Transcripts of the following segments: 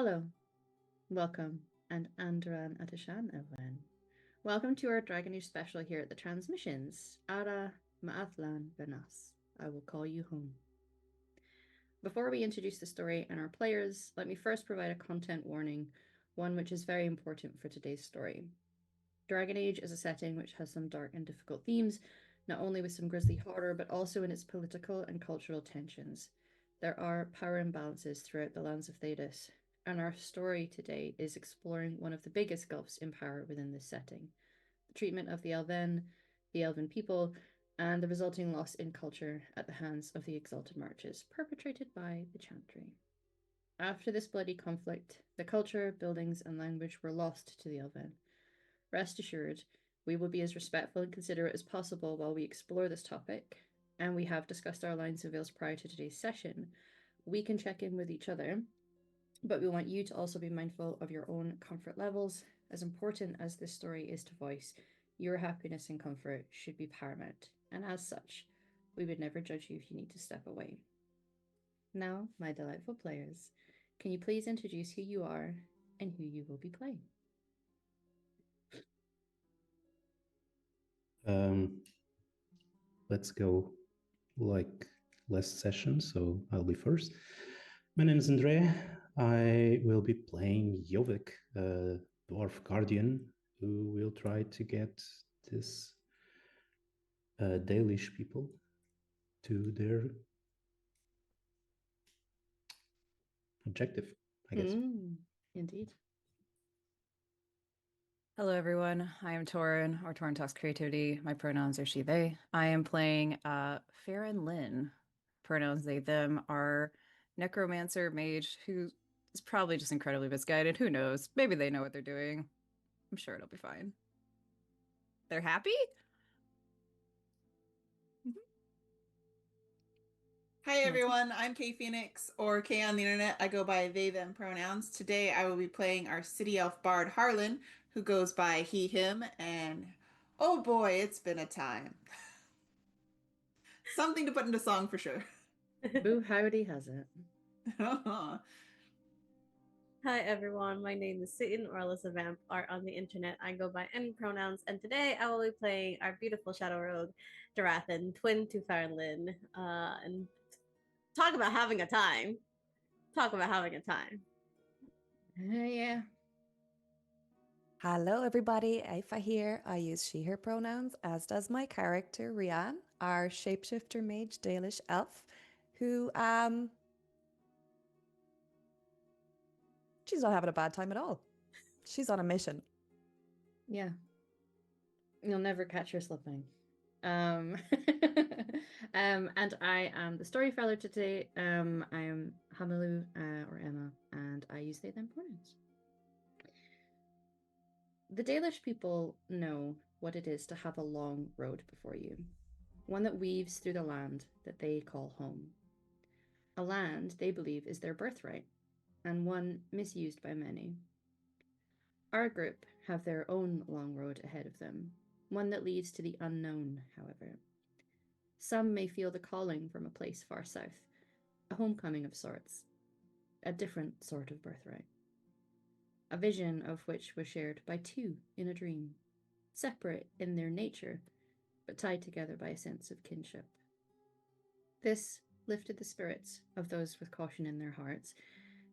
Hello, welcome, and Andran Atishan Elvhen. Welcome to our Dragon Age special here at the Transmissions. Ara Ma'athlan Vhenas. I will call you home. Before we introduce the story and our players, let me first provide a content warning, one which is very important for today's story. Dragon Age is a setting which has some dark and difficult themes, not only with some grisly horror, but also in its political and cultural tensions. There are power imbalances throughout the lands of Thedas, and our story today is exploring one of the biggest gulfs in power within this setting: the treatment of the Elvhen, the Elven people, and the resulting loss in culture at the hands of the Exalted Marches perpetrated by the Chantry. After this bloody conflict, the culture, buildings, and language were lost to the Elvhen. Rest assured, we will be as respectful and considerate as possible while we explore this topic, and we have discussed our lines and veils prior to today's session. We can check in with each other, but we want you to also be mindful of your own comfort levels. As important as this story is to voice, your happiness and comfort should be paramount, and as such, we would never judge you if you need to step away. Now, my delightful players, can you please introduce who you are and who you will be playing? Let's go like last session, so I'll be first. My name is Andre. I will be playing Jovik, a dwarf guardian who will try to get this Dalish people to their objective, I guess. Indeed. Hello, everyone. I am Torin, or Torin Talks Creativity. My pronouns are she, they. I am playing Farron Lynn. Pronouns they, them are necromancer mage who is probably just incredibly misguided. Who knows? Maybe they know what they're doing. I'm sure it'll be fine. They're happy? Hi everyone, I'm Kay Phoenix, or Kay on the internet. I go by they, them pronouns. Today I will be playing our city elf bard Harlan, who goes by he, him, and oh boy, it's been a time. Something to put into song for sure. Boo howdy has it. Hi everyone, my name is Satan or Alyssa Vamp Art on the internet. I go by any pronouns, and today I will be playing our beautiful Shadow Rogue, Darathan, twin to Farlin, and talk about having a time. Talk about having a time. Yeah. Hello, everybody. Aoife here. I use she, her pronouns, as does my character, Rian, our shapeshifter mage Dalish elf, who, she's not having a bad time at all. She's on a mission. Yeah. You'll never catch her slipping. And I am the storyteller today. I am Hamalu, or Emma, and I use they, them pronouns. The Dalish people know what it is to have a long road before you, one that weaves through the land that they call home. A land they believe is their birthright, and one misused by many. Our group have their own long road ahead of them, one that leads to the unknown, however. Some may feel the calling from a place far south, a homecoming of sorts, a different sort of birthright. A vision of which was shared by two in a dream, separate in their nature, but tied together by a sense of kinship. This lifted the spirits of those with caution in their hearts,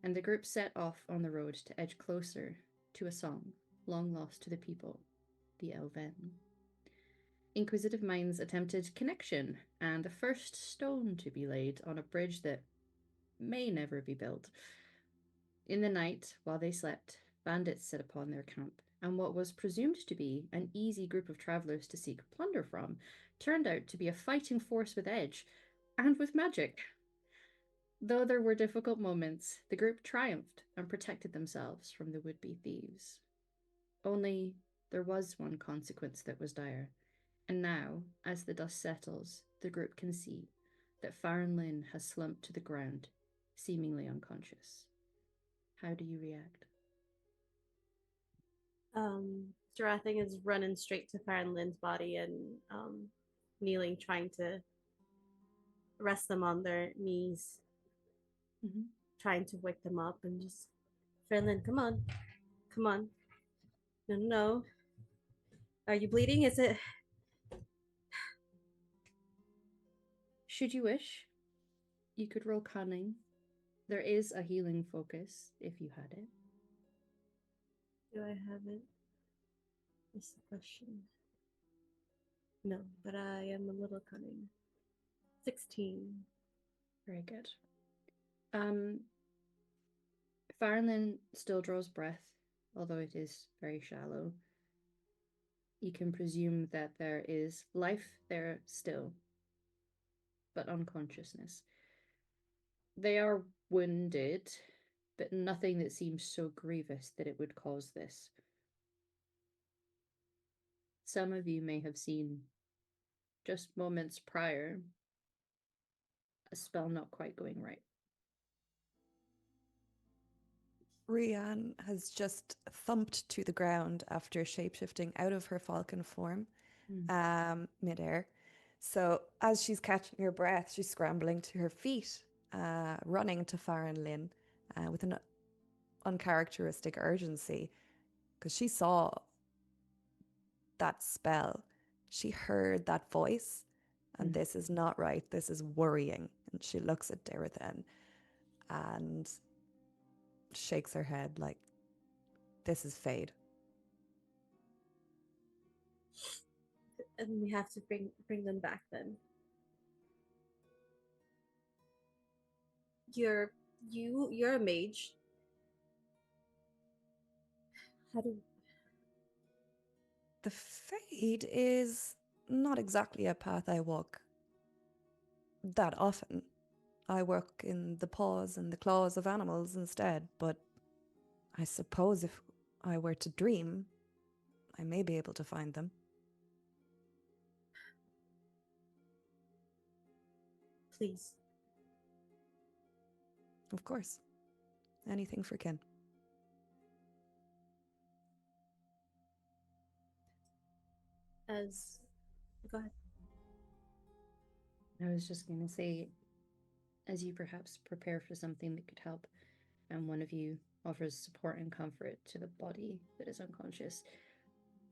and the group set off on the road to edge closer to a song long lost to the people, the Elvhen. Inquisitive minds attempted connection and the first stone to be laid on a bridge that may never be built. In the night, while they slept, bandits set upon their camp, and what was presumed to be an easy group of travelers to seek plunder from turned out to be a fighting force with edge and with magic. Though there were difficult moments, the group triumphed and protected themselves from the would-be thieves. Only there was one consequence that was dire, and now, as the dust settles, the group can see that Farron Lynn has slumped to the ground, seemingly unconscious. How do you react? Darathan is running straight to Farron Lynn's body and kneeling, trying to rest them on their knees, trying to wake them up and just Fernlin, come on. Come on. No, no, no. Are you bleeding? Is it... Should you wish, you could roll cunning. There is a healing focus if you had it. Do I have it? That's the question. No, but I am a little cunning. 16. Very good. Farnlin still draws breath, although it is very shallow. You can presume that there is life there still, but unconsciousness. They are wounded, but nothing that seems so grievous that it would cause this. Some of you may have seen, just moments prior, a spell not quite going right. Rian has just thumped to the ground after shapeshifting out of her falcon form midair. So as she's catching her breath, she's scrambling to her feet, running to Farron Lynn with an uncharacteristic urgency, because she saw that spell. She heard that voice, and this is not right. This is worrying. And she looks at Darathan and shakes her head like, this is Fade. And we have to bring them back then. You're a mage. How do... The Fade is not exactly a path I walk that often. I work in the paws and the claws of animals instead, but I suppose if I were to dream, I may be able to find them. Please. Of course. Anything for Ken. Go ahead. I was just going to say, as you perhaps prepare for something that could help, and one of you offers support and comfort to the body that is unconscious,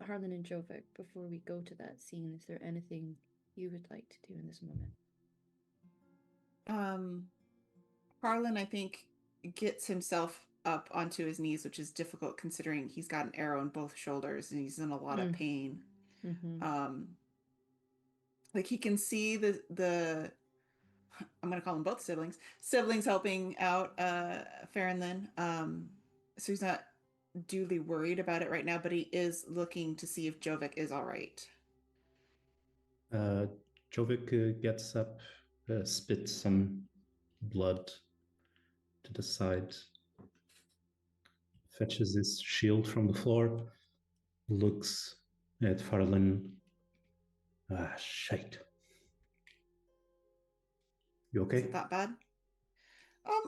Harlan and Jovic, before we go to that scene, is there anything you would like to do in this moment? Harlan, I think, gets himself up onto his knees, which is difficult considering he's got an arrow in both shoulders and he's in a lot of pain. Like he can see the I'm going to call them both siblings helping out Farron Lynn. So he's not duly worried about it right now, but he is looking to see if Jovic is all right. Jovic gets up, spits some blood to the side, fetches his shield from the floor, looks at Farlin. Ah, shite. You okay? Is it that bad?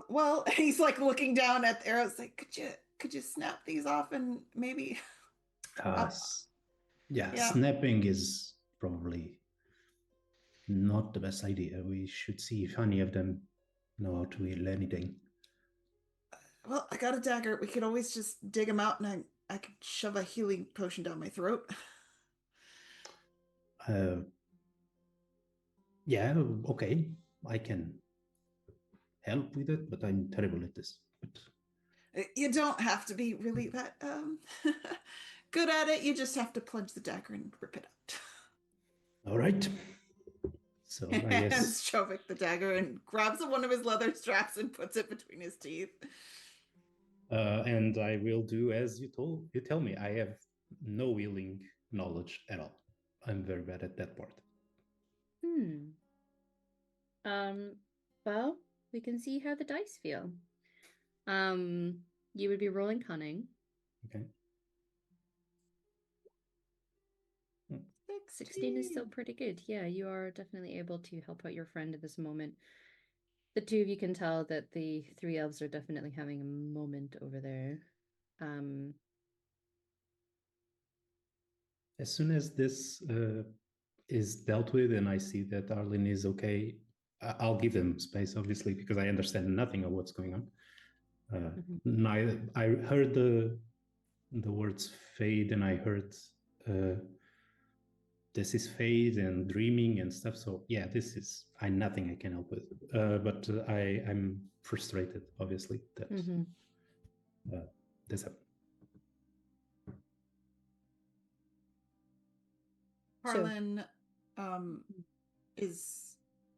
Well, he's like looking down at the arrows, like, could you snap these off and maybe? Yeah, snapping is probably not the best idea. We should see if any of them know how to heal anything. Well, I got a dagger. We could always just dig them out, and I could shove a healing potion down my throat. Yeah, okay. I can help with it, but I'm terrible at this. But you don't have to be really that good at it. You just have to plunge the dagger and rip it out. All right. So I guess hands Jovic the dagger and grabs one of his leather straps and puts it between his teeth. And I will do as you tell me. I have no healing knowledge at all. I'm very bad at that part. Well, we can see how the dice feel. You would be rolling cunning. Okay. 16 is still pretty good. Yeah, you are definitely able to help out your friend at this moment. The two of you can tell that the three elves are definitely having a moment over there. As soon as this is dealt with and I see that Arlene is okay, I'll give them space, obviously, because I understand nothing of what's going on. Neither I heard the words fade, and I heard this is fade and dreaming and stuff. So yeah, this is nothing I can help with. But I'm frustrated, obviously, that this happened. Harlan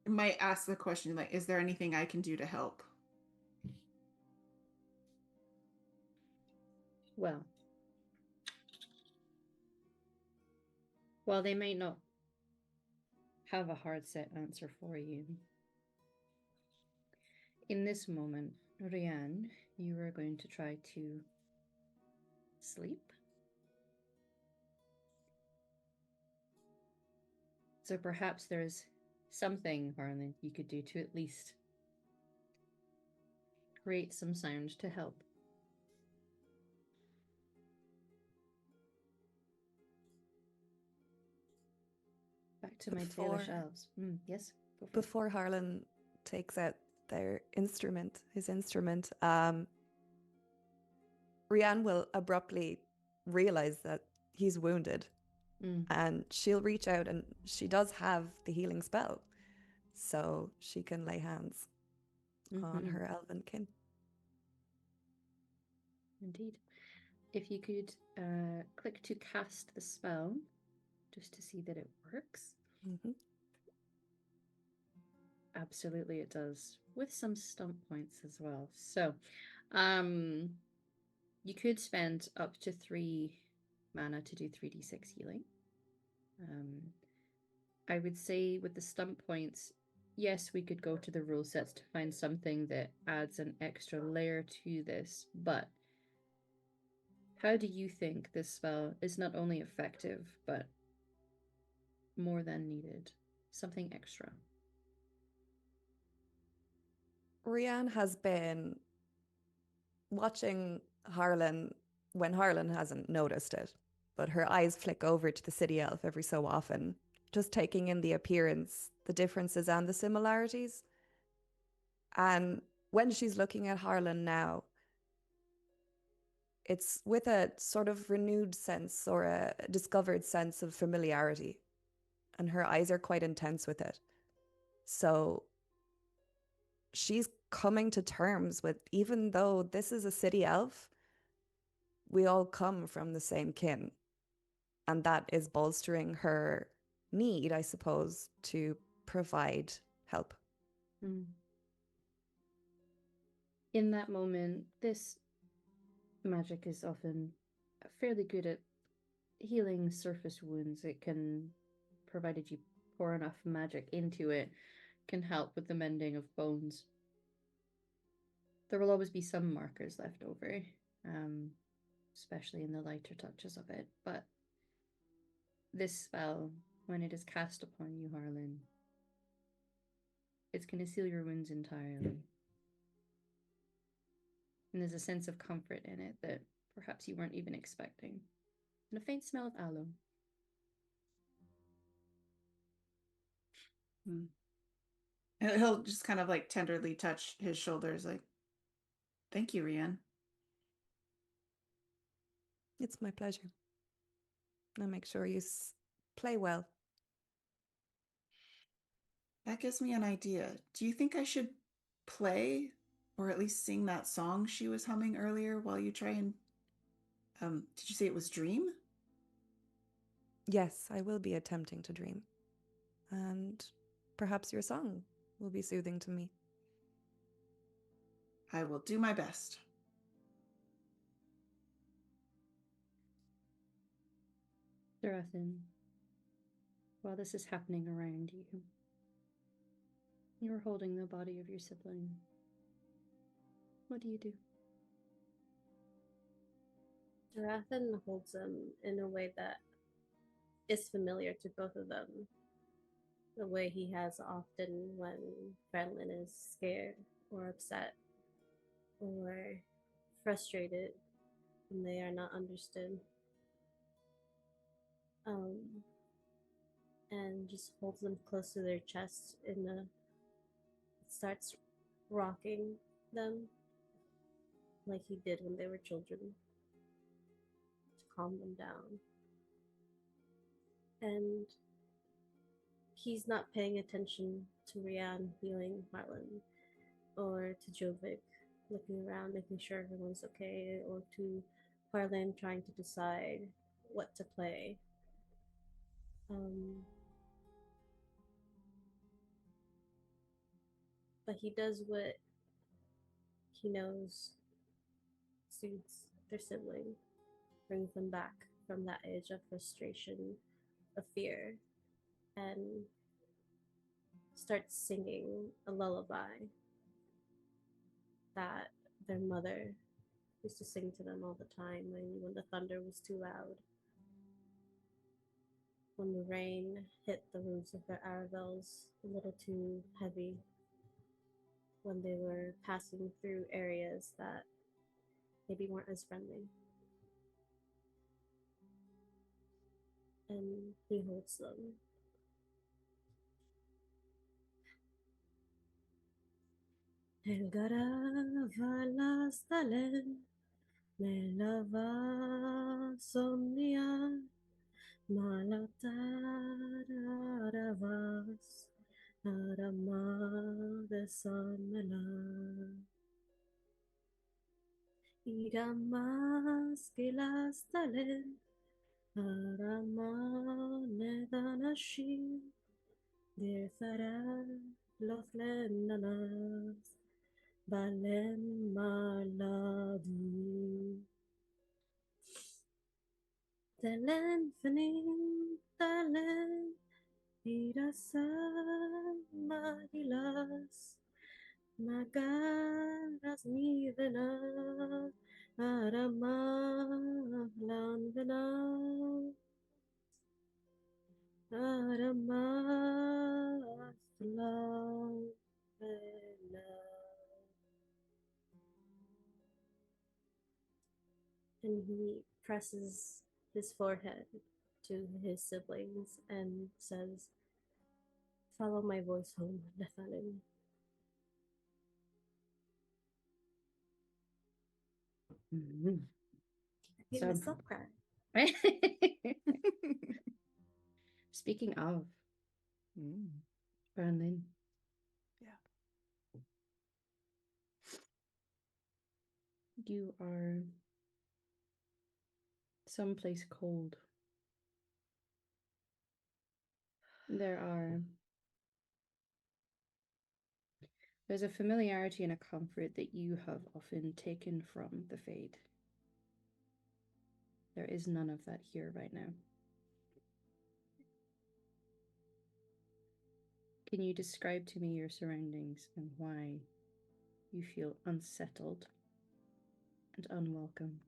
might ask the question, like, is there anything I can do to help? Well, while they might not have a hard set answer for you, in this moment, Rian, you are going to try to sleep. So perhaps there's something, Harlan, you could do to at least create some sound to help. Back to my Dalish elves. Yes? Before Harlan takes out his instrument, Rian will abruptly realize that he's wounded. And she'll reach out, and she does have the healing spell. So she can lay hands on her elven kin. Indeed. If you could click to cast the spell, just to see that it works. Absolutely it does, with some stump points as well. So you could spend up to 3 mana to do 3d6 healing. I would say with the stump points, yes, we could go to the rule sets to find something that adds an extra layer to this, but how do you think this spell is not only effective, but more than needed? Something extra. Rian has been watching Harlan when Harlan hasn't noticed it, but her eyes flick over to the city elf every so often, just taking in the appearance, the differences and the similarities. And when she's looking at Harlan now, it's with a sort of renewed sense or a discovered sense of familiarity. And her eyes are quite intense with it. So she's coming to terms with, even though this is a city elf, we all come from the same kin. And that is bolstering her need, I suppose, to provide help. In that moment, this magic is often fairly good at healing surface wounds. It can, provided you pour enough magic into it, can help with the mending of bones. There will always be some markers left over, especially in the lighter touches of it, but this spell, when it is cast upon you, Harlan, it's going to seal your wounds entirely. And there's a sense of comfort in it that perhaps you weren't even expecting. And a faint smell of aloe. And he'll just kind of like tenderly touch his shoulders, like, thank you, Rian. It's my pleasure. I'll make sure you play well. That gives me an idea. Do you think I should play or at least sing that song she was humming earlier while you try and did you say it was Dream? Yes, I will be attempting to dream. And perhaps your song will be soothing to me. I will do my best. Durathan, while this is happening around you, you're holding the body of your sibling. What do you do? Durathan holds him in a way that is familiar to both of them. The way he has often when Franlin is scared or upset or frustrated when they are not understood. And just holds them close to their chest starts rocking them like he did when they were children, to calm them down. And he's not paying attention to Rian healing Marlin, or to Jovic looking around, making sure everyone's okay, or to Harlan trying to decide what to play. But he does what he knows soothes their sibling, brings them back from that age of frustration, of fear, and starts singing a lullaby that their mother used to sing to them all the time when the thunder was too loud, when the rain hit the roofs of their Aravels a little too heavy, when they were passing through areas that maybe weren't as friendly. And he holds them. El Garavala's Talen, Melava Somnia, Malatararavas, Ara Ma'athlan Vhenas. Iramas Gilas Talen, Ara Ma'athlan Dear Farah, Lachlan Nanas, Balen Maladu. Telen Fanin, Talen, Irasan Mahilas, Magaras Nivenas, Ara Ma'athlan Vhenas. Ara Ma'athlan Vhenas. And he presses his forehead to his siblings and says, "Follow my voice home, Nathalie." You So- missed up cry. Speaking of Brandon, Yeah. you are someplace cold. There's a familiarity and a comfort that you have often taken from the Fade. There is none of that here right now. Can you describe to me your surroundings and why you feel unsettled and unwelcome?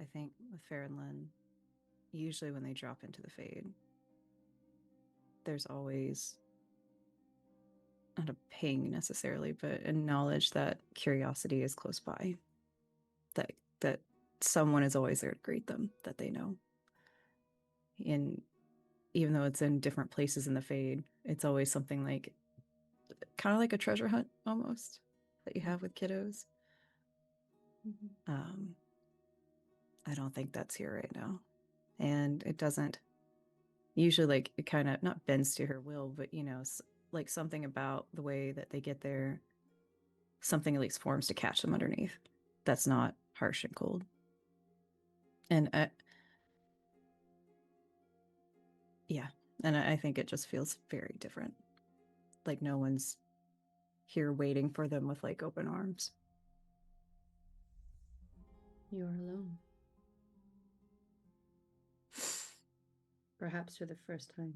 I think with Farron Lynn, usually when they drop into the Fade, there's always not a ping necessarily, but a knowledge that curiosity is close by. That someone is always there to greet them, that they know. And even though it's in different places in the Fade, it's always something like kind of like a treasure hunt almost that you have with kiddos. I don't think that's here right now. And it doesn't usually, like, it kind of not bends to her will, but like something about the way that they get there, something at least forms to catch them underneath. That's not harsh and cold. And yeah, and I think it just feels very different. Like no one's here waiting for them with like open arms. You are alone. Perhaps for the first time,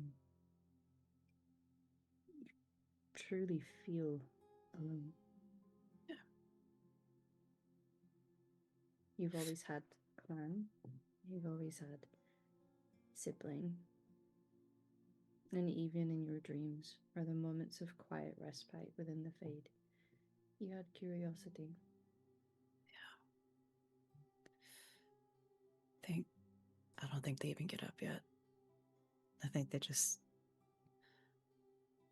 you truly feel alone. Yeah. You've always had clan. You've always had sibling. And even in your dreams, or the moments of quiet respite within the Fade, you had curiosity. I don't think they even get up yet. I think they just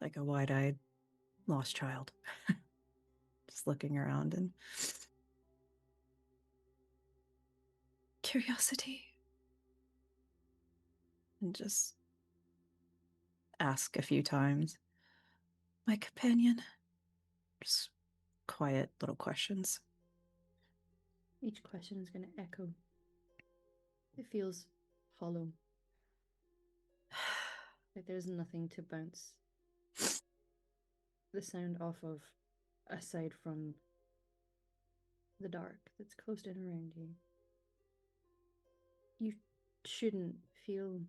like a wide-eyed lost child, just looking around and curiosity, and just ask a few times, my companion, just quiet little questions. Each question is going to echo. It feels hollow. Like there's nothing to bounce the sound off of aside from the dark that's closed in around you. You shouldn't feel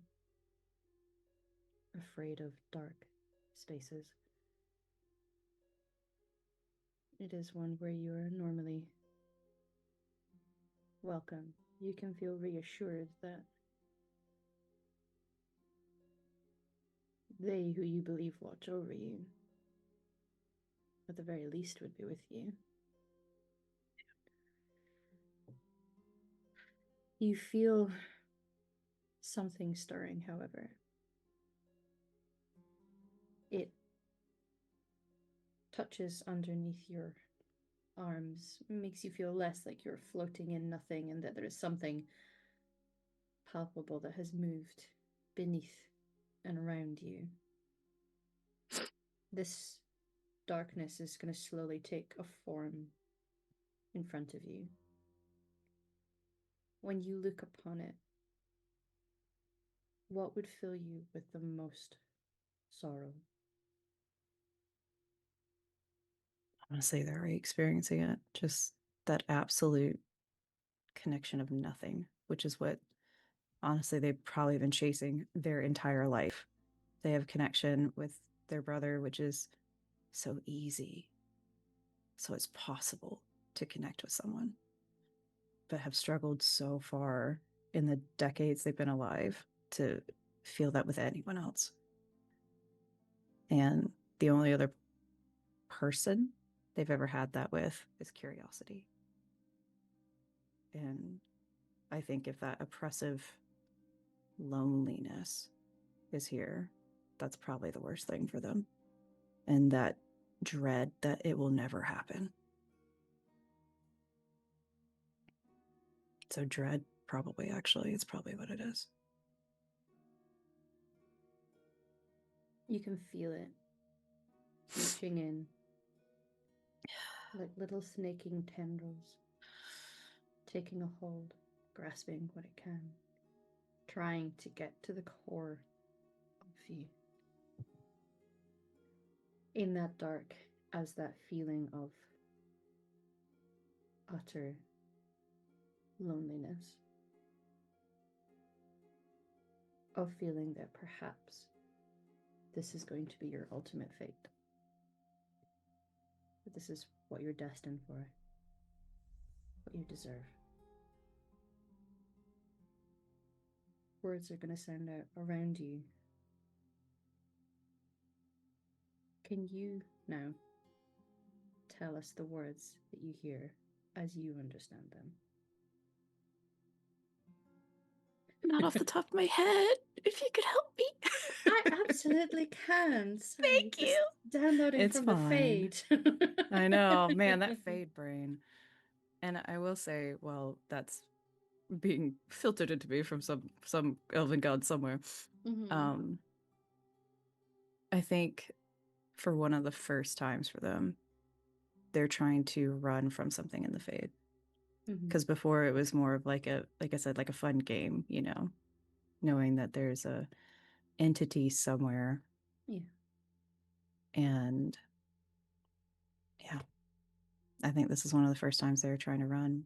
afraid of dark spaces. It is one where you are normally welcome. You can feel reassured that they who you believe watch over you, at the very least, would be with you. You feel something stirring, however. It touches underneath your arms, makes you feel less like you're floating in nothing and that there is something palpable that has moved beneath and around you. This darkness is going to slowly take a form in front of you. When you look upon it, what would fill you with the most sorrow? Honestly, they're already experiencing it. Just that absolute connection of nothing, which is what, honestly, they've probably been chasing their entire life. They have connection with their brother, which is so easy. So it's possible to connect with someone, but have struggled so far in the decades they've been alive to feel that with anyone else. And the only other person they've ever had that with is curiosity. And I think if that oppressive loneliness is here, that's probably the worst thing for them. And that dread that it will never happen. So dread, probably, actually, it's probably what it is. You can feel it reaching in like little snaking tendrils, taking a hold, grasping what it can, trying to get to the core of you. In that dark, as that feeling of utter loneliness, of feeling that perhaps this is going to be your ultimate fate, that this is what you're destined for, what you deserve. Words are going to sound out around you. Can you now tell us the words that you hear as you understand them? Not off the top of my head. If you could help me. I absolutely can. Sorry, Thank you. Downloading It's from fine. the Fade. I know, man, that Fade brain. And I will say, well, that's being filtered into me from some elven god somewhere. Mm-hmm. I think for one of the first times for them, they're trying to run from something in the Fade. Because before it was more of like I said, like a fun game, you know, knowing that there's a entity somewhere. Yeah. And yeah, I think this is one of the first times they're trying to run.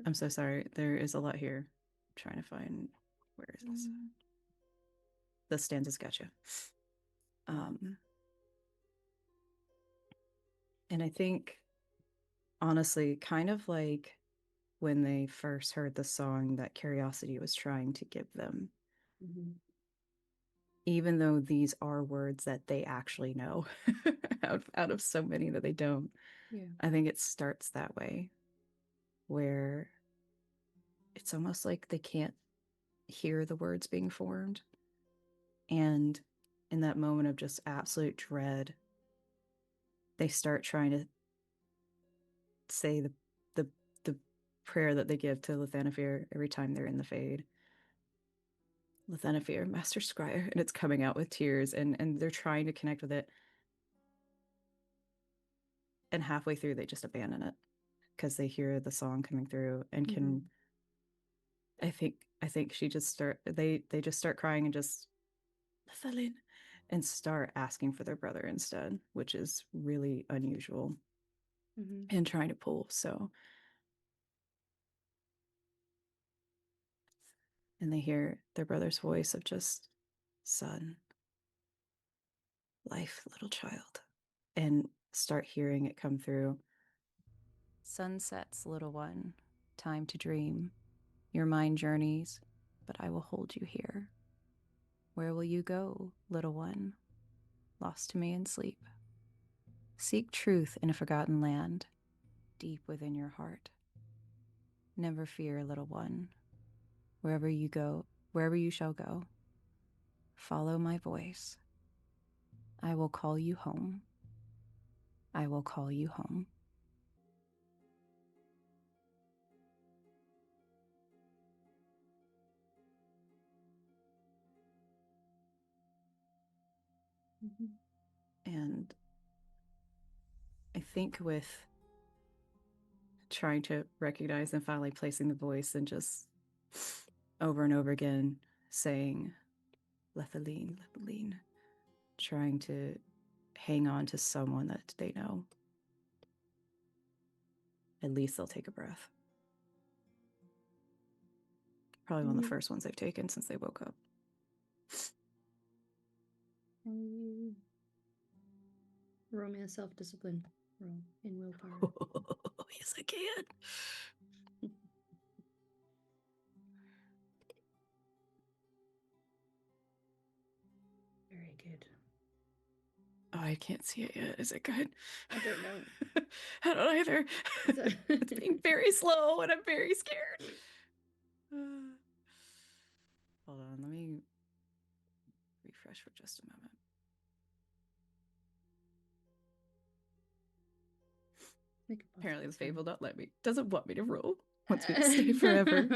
I'm so sorry. There is a lot here. I'm trying to find, where is this? The stanza's gotcha. And I think, honestly, kind of like when they first heard the song that Curiosity was trying to give them, even though these are words that they actually know out of so many that they don't, I think it starts that way, where it's almost like they can't hear the words being formed. And in that moment of just absolute dread, they start trying to say the prayer that they give to Lethanifir every time they're in the Fade. Lethanifir, Master Scryer, and it's coming out with tears, and they're trying to connect with it. And halfway through, they just abandon it because they hear the song coming through and can. I think she just they just start crying and just Lethalin and start asking for their brother instead, which is really unusual and trying to pull. So, and they hear their brother's voice of just, son, life, little child, and start hearing it come through. Sunsets, little one, time to dream. Your mind journeys, but I will hold you here. Where will you go, little one? Lost to me in sleep. Seek truth in a forgotten land, deep within your heart. Never fear, little one. Wherever you shall go, follow my voice. I will call you home. I will call you home. And I think with trying to recognize and finally placing the voice and just over and over again saying, Lethaline, Lethaline, trying to hang on to someone that they know. At least they'll take a breath. Probably one of the first ones they've taken since they woke up. Roll me a self-discipline roll in willpower. Yes, I can. Very good. Oh, I can't see it yet. Is it good? I don't know. I don't either. It's being very slow and I'm very scared. Hold on, let me refresh for just a moment. Apparently the Fave will not let me. Doesn't want me to roll. Wants me to stay forever.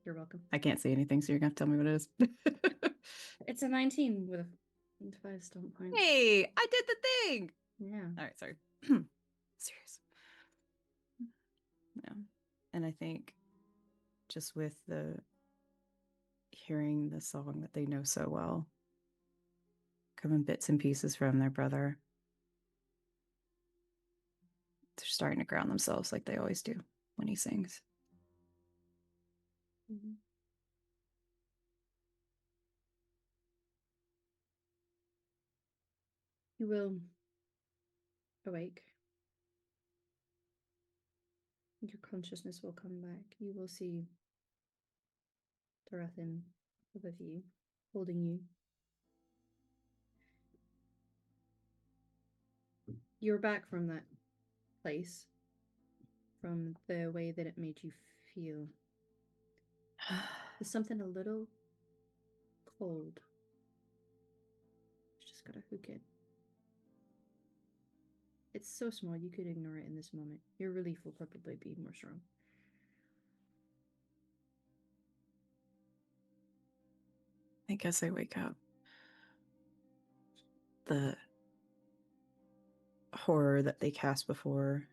You're welcome. I can't see anything, so you're gonna have to tell me what it is. It's a 19 with 5 stomp points. Hey, I did the thing. Yeah. All right, sorry. Serious. Yeah. And I think just with the hearing the song that they know so well, coming bits and pieces from their brother, they're starting to ground themselves like they always do when he sings. You will awake. Your consciousness will come back. You will see Dorathin above you, holding you. You're back from that place, from the way that it made you feel. There's something a little cold. You just gotta hook it. It's so small you could ignore it in this moment. Your relief will probably be more strong. I guess I wake up. The horror that they cast before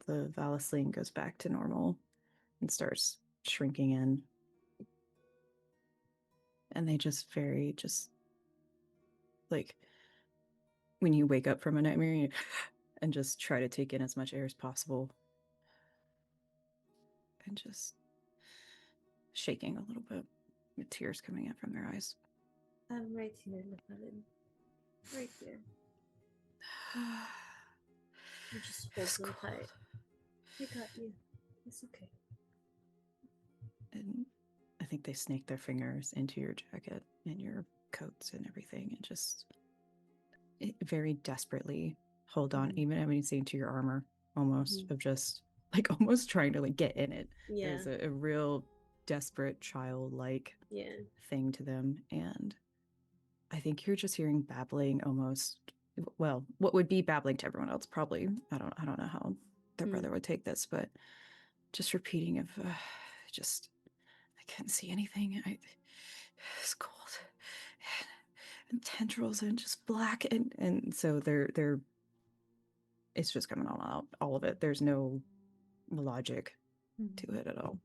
the Valisling goes back to normal and starts shrinking in. And they just like when you wake up from a nightmare and just try to take in as much air as possible and just shaking a little bit with tears coming in from their eyes. I'm right here, Lethalin. Right here. You just hold them tight. I got you. It's okay. And I think they snake their fingers into your jacket and your coats and everything and just very desperately hold on, Mhm. even, I mean, seeing to your armor almost, Mhm. of just like almost trying to like get in it. Yeah. There's a real desperate childlike Yeah. thing to them. And I think you're just hearing babbling almost, well, what would be babbling to everyone else probably. I don't know how their brother would take this, but just repeating of just, I can't see anything. It's cold and tendrils and just black, and so they're it's just coming all out, all of it. There's no logic to it at all.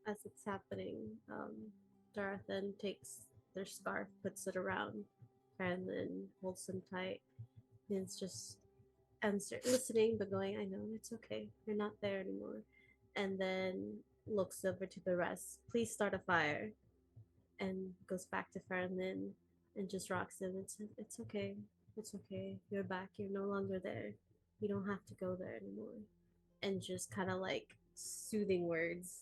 As it's happening, Jonathan takes their scarf, puts it around, and then holds them tight. And it's just listening, but going, I know it's okay. You're not there anymore. And then looks over to the rest. Please start a fire. And goes back to Farlin and just rocks him. It's okay. It's okay. You're back. You're no longer there. You don't have to go there anymore. And just kind of like soothing words.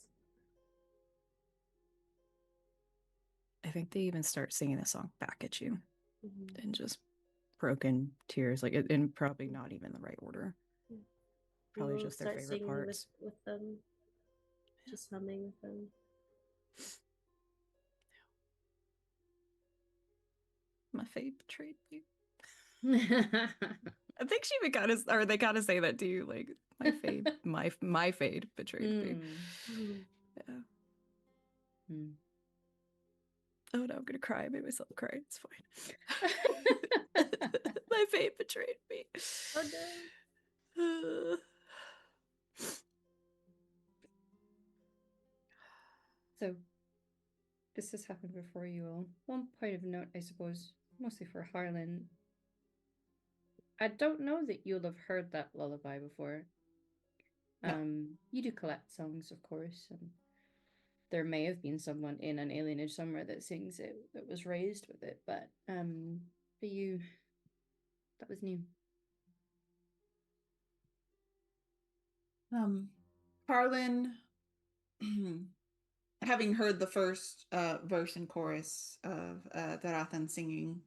I think they even start singing the song back at you, Mm-hmm. and just broken tears, like in probably not even the right order. Probably just their favorite parts. With them, just humming with them. My fate betrayed me. I think she even gotta, or they gotta say that to you, like my fate, my fate betrayed me. Yeah. Oh no, I'm gonna cry. I made myself cry. It's fine. My fate betrayed me. Oh no. So, this has happened before you all. One point of note, I suppose, mostly for Harlan. I don't know that you'll have heard that lullaby before. No. You do collect songs, of course, and there may have been someone in an alienage somewhere that sings it, that was raised with it, but for you, that was new. Harlan, having heard the first verse and chorus of Darathan singing,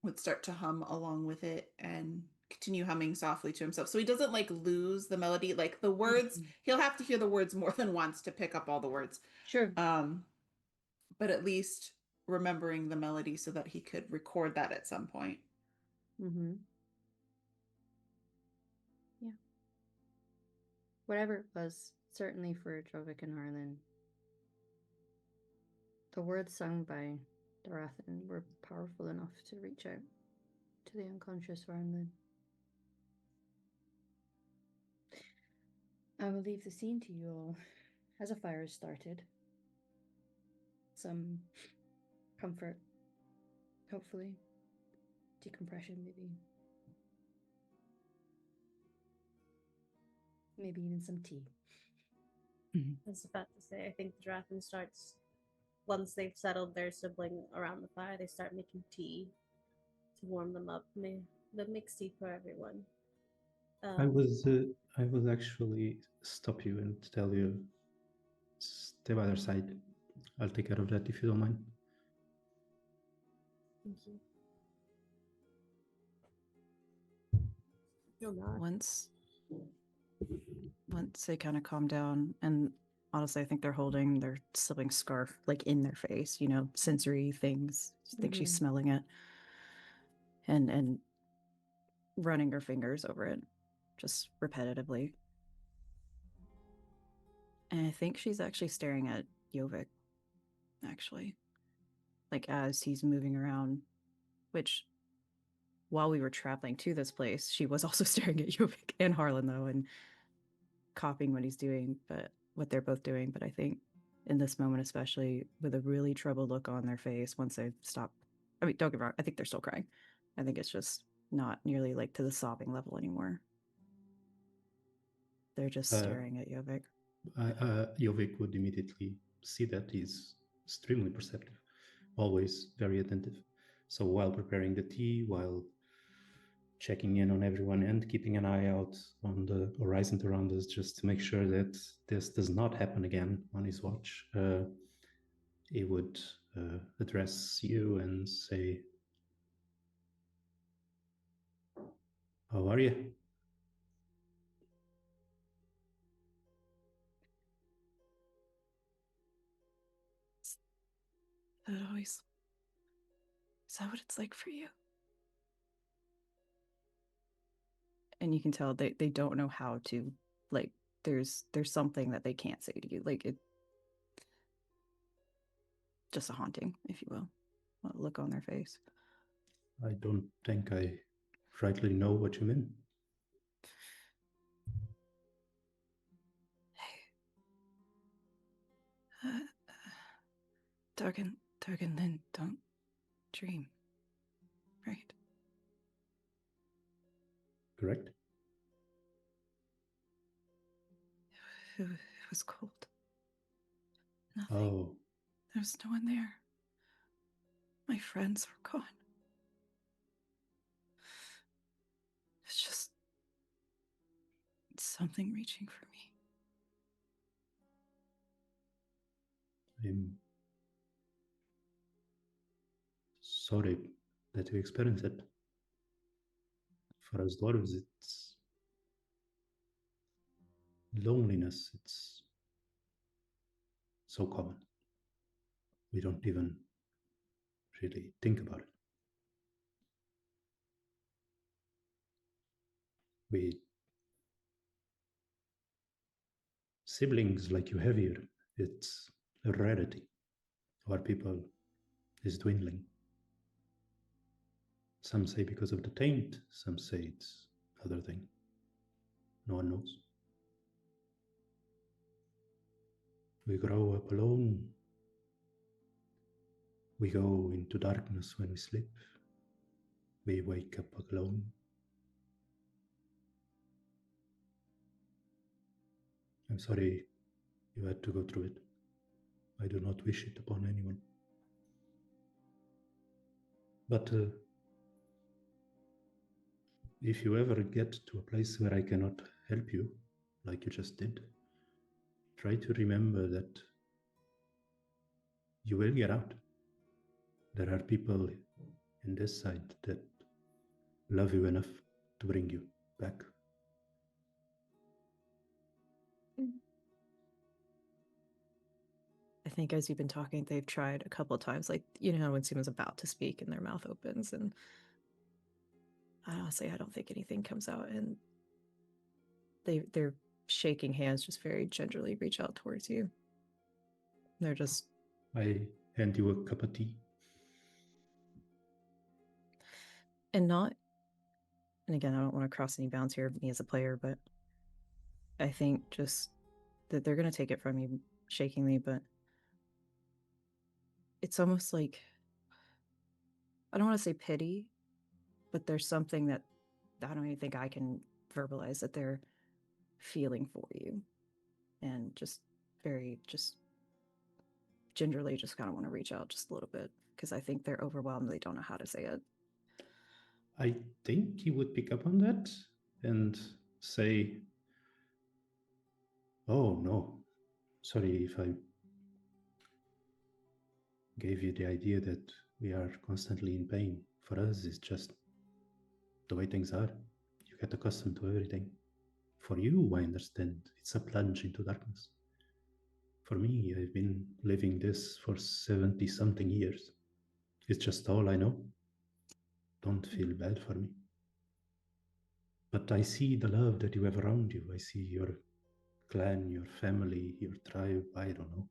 would start to hum along with it and continue humming softly to himself. So he doesn't like lose the melody. Like the words, he'll have to hear the words more than once to pick up all the words. Sure. But at least remembering the melody so that he could record that at some point. Mm-hmm. Yeah. Whatever it was, certainly for Jovic and Harlan, the words sung by Darathan were powerful enough to reach out to the unconscious Harlan. I will leave the scene to you all as a fire is started. Some comfort, hopefully. Decompression, maybe. Maybe even some tea. I was about to say, I think the Draken starts, once they've settled their sibling around the fire, they start making tea to warm them up. But mixed tea for everyone. I was actually stop you and tell you, stay by their side. I'll take care of that if you don't mind. Thank you. You're not. Once they kind of calm down, and honestly, I think they're holding their sibling scarf like in their face, you know, sensory things. I think she's smelling it, and running her fingers over it, just repetitively. And I think she's actually staring at Jovic, actually, like as he's moving around, which while we were traveling to this place, she was also staring at Jovic and Harlan, though, and copying what he's doing, but what they're both doing. But I think in this moment, especially with a really troubled look on their face, once they stop, I mean, don't get me wrong, I think they're still crying. I think it's just not nearly like to the sobbing level anymore. They're just staring at Jovic. Jovic would immediately see that he's extremely perceptive, always very attentive. So while preparing the tea, while checking in on everyone and keeping an eye out on the horizon around us, just to make sure that this does not happen again on his watch, he would address you and say, How are you? Is that what it's like for you? And you can tell they don't know how to, like, there's something that they can't say to you. Like, it just a haunting, if you will. A look on their face. I don't think I rightly know what you mean. Hey. Dargan Lynn don't dream. Right. Correct? It was cold. Nothing. Oh. There was no one there. My friends were gone. It's just something reaching for me. I'm sorry that you experienced it. For us dwarves, it's loneliness. It's so common. We don't even really think about it. We siblings like you have here, it's a rarity. Our people is dwindling. Some say because of the taint, some say it's other thing. No one knows. We grow up alone. We go into darkness when we sleep. We wake up alone. I'm sorry you had to go through it. I do not wish it upon anyone. But if you ever get to a place where I cannot help you, like you just did, try to remember that you will get out. There are people in this side that love you enough to bring you back. I think as you've been talking, they've tried a couple of times, like, you know, when someone's about to speak and their mouth opens, and honestly, I don't think anything comes out, and they're shaking hands, just very gingerly reach out towards you. They're just... I hand you a cup of tea. And again, I don't want to cross any bounds here, me as a player, but I think just that they're going to take it from you shakingly, but it's almost like, I don't want to say pity, but there's something that I don't even think I can verbalize that they're feeling for you, and just very just gingerly just kind of want to reach out just a little bit, because I think they're overwhelmed. They don't know how to say it. I think he would pick up on that and say, oh no, sorry if I gave you the idea that we are constantly in pain. For us, it's just the way things are. You get accustomed to everything. For you, I understand, it's a plunge into darkness. For me, I've been living this for 70 something years. It's just all I know. Don't feel bad for me. But I see the love that you have around you. I see your clan, your family, your tribe, I don't know.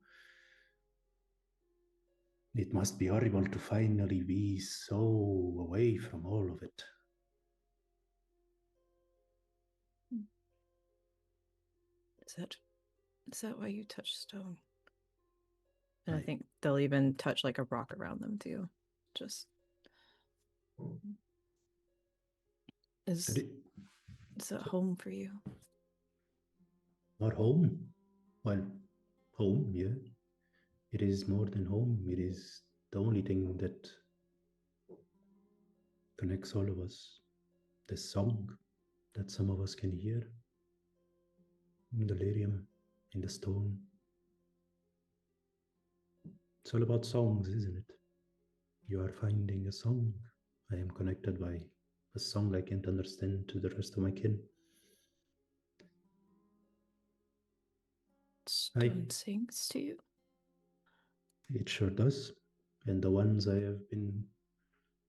It must be horrible to finally be so away from all of it. Is that why you touch stone? And I think they'll even touch like a rock around them too. Just is that home for you? Not home. Well, home, yeah. It is more than home. It is the only thing that connects all of us. The song that some of us can hear in the lyrium, in the stone. It's all about songs, isn't it? You are finding a song. I am connected by a song I can't understand to the rest of my kin. Stone sings to you. It sure does. And the ones I have been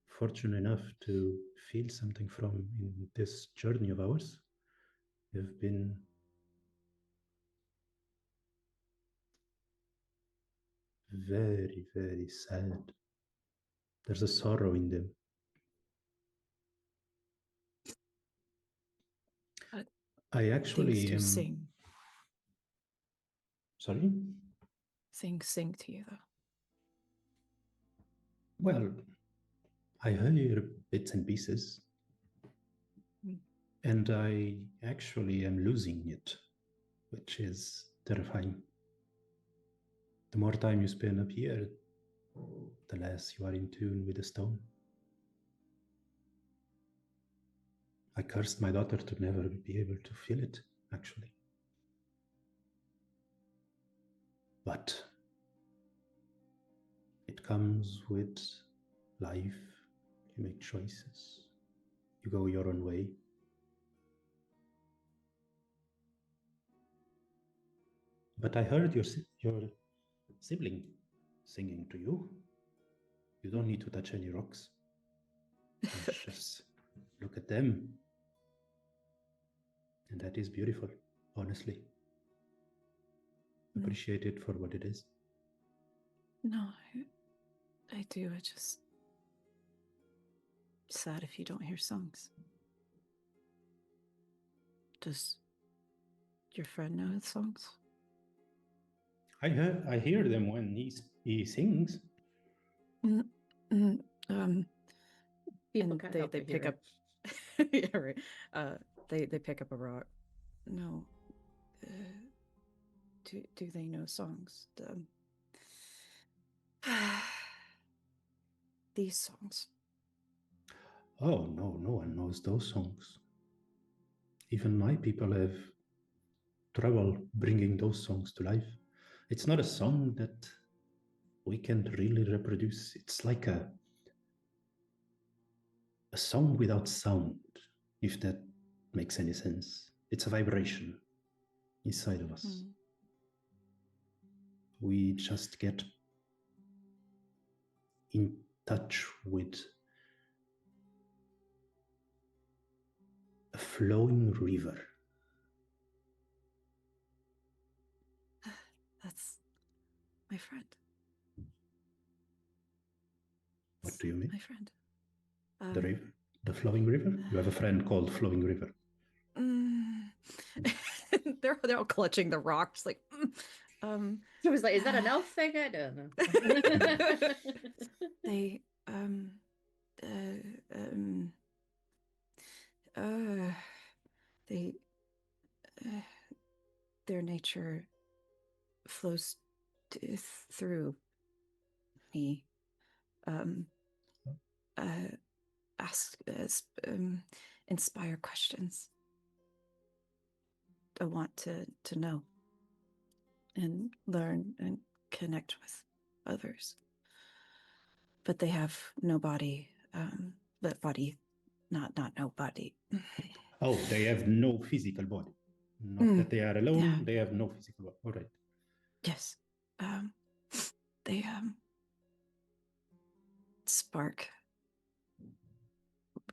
fortunate enough to feel something from in this journey of ours have been very, very sad. There's a sorrow in them. I actually Things to sing. Sorry? Things sing to you, though. Well, I hear bits and pieces. And I actually am losing it, which is terrifying. The more time you spend up here, the less you are in tune with the stone. I cursed my daughter to never be able to feel it, actually. But it comes with life. You make choices. You go your own way. But I heard your sibling singing to you. You don't need to touch any rocks. Just look at them. And that is beautiful, honestly. Appreciate it for what it is. No, I do. It's just sad if you don't hear songs. Does your friend know his songs? I hear them when he sings. People can't help they but pick hear up. Yeah, right. They pick up a rock. No. Do they know songs? These songs. Oh, no one knows those songs. Even my people have trouble bringing those songs to life. It's not a song that we can really reproduce. It's like a song without sound, if that makes any sense. It's a vibration inside of us. We just get in touch with a flowing river. That's my friend. What do you mean? My friend. The river? The flowing river? You have a friend called Flowing River. They're all clutching the rocks like It was like, is that an elf thing? I don't know. Their nature flows through me. Ask, inspire questions. I want to know and learn and connect with others. But they have no body, that body, not no body. Oh, they have no physical body. Not that they are alone, they have no physical body. All right. Yes. They spark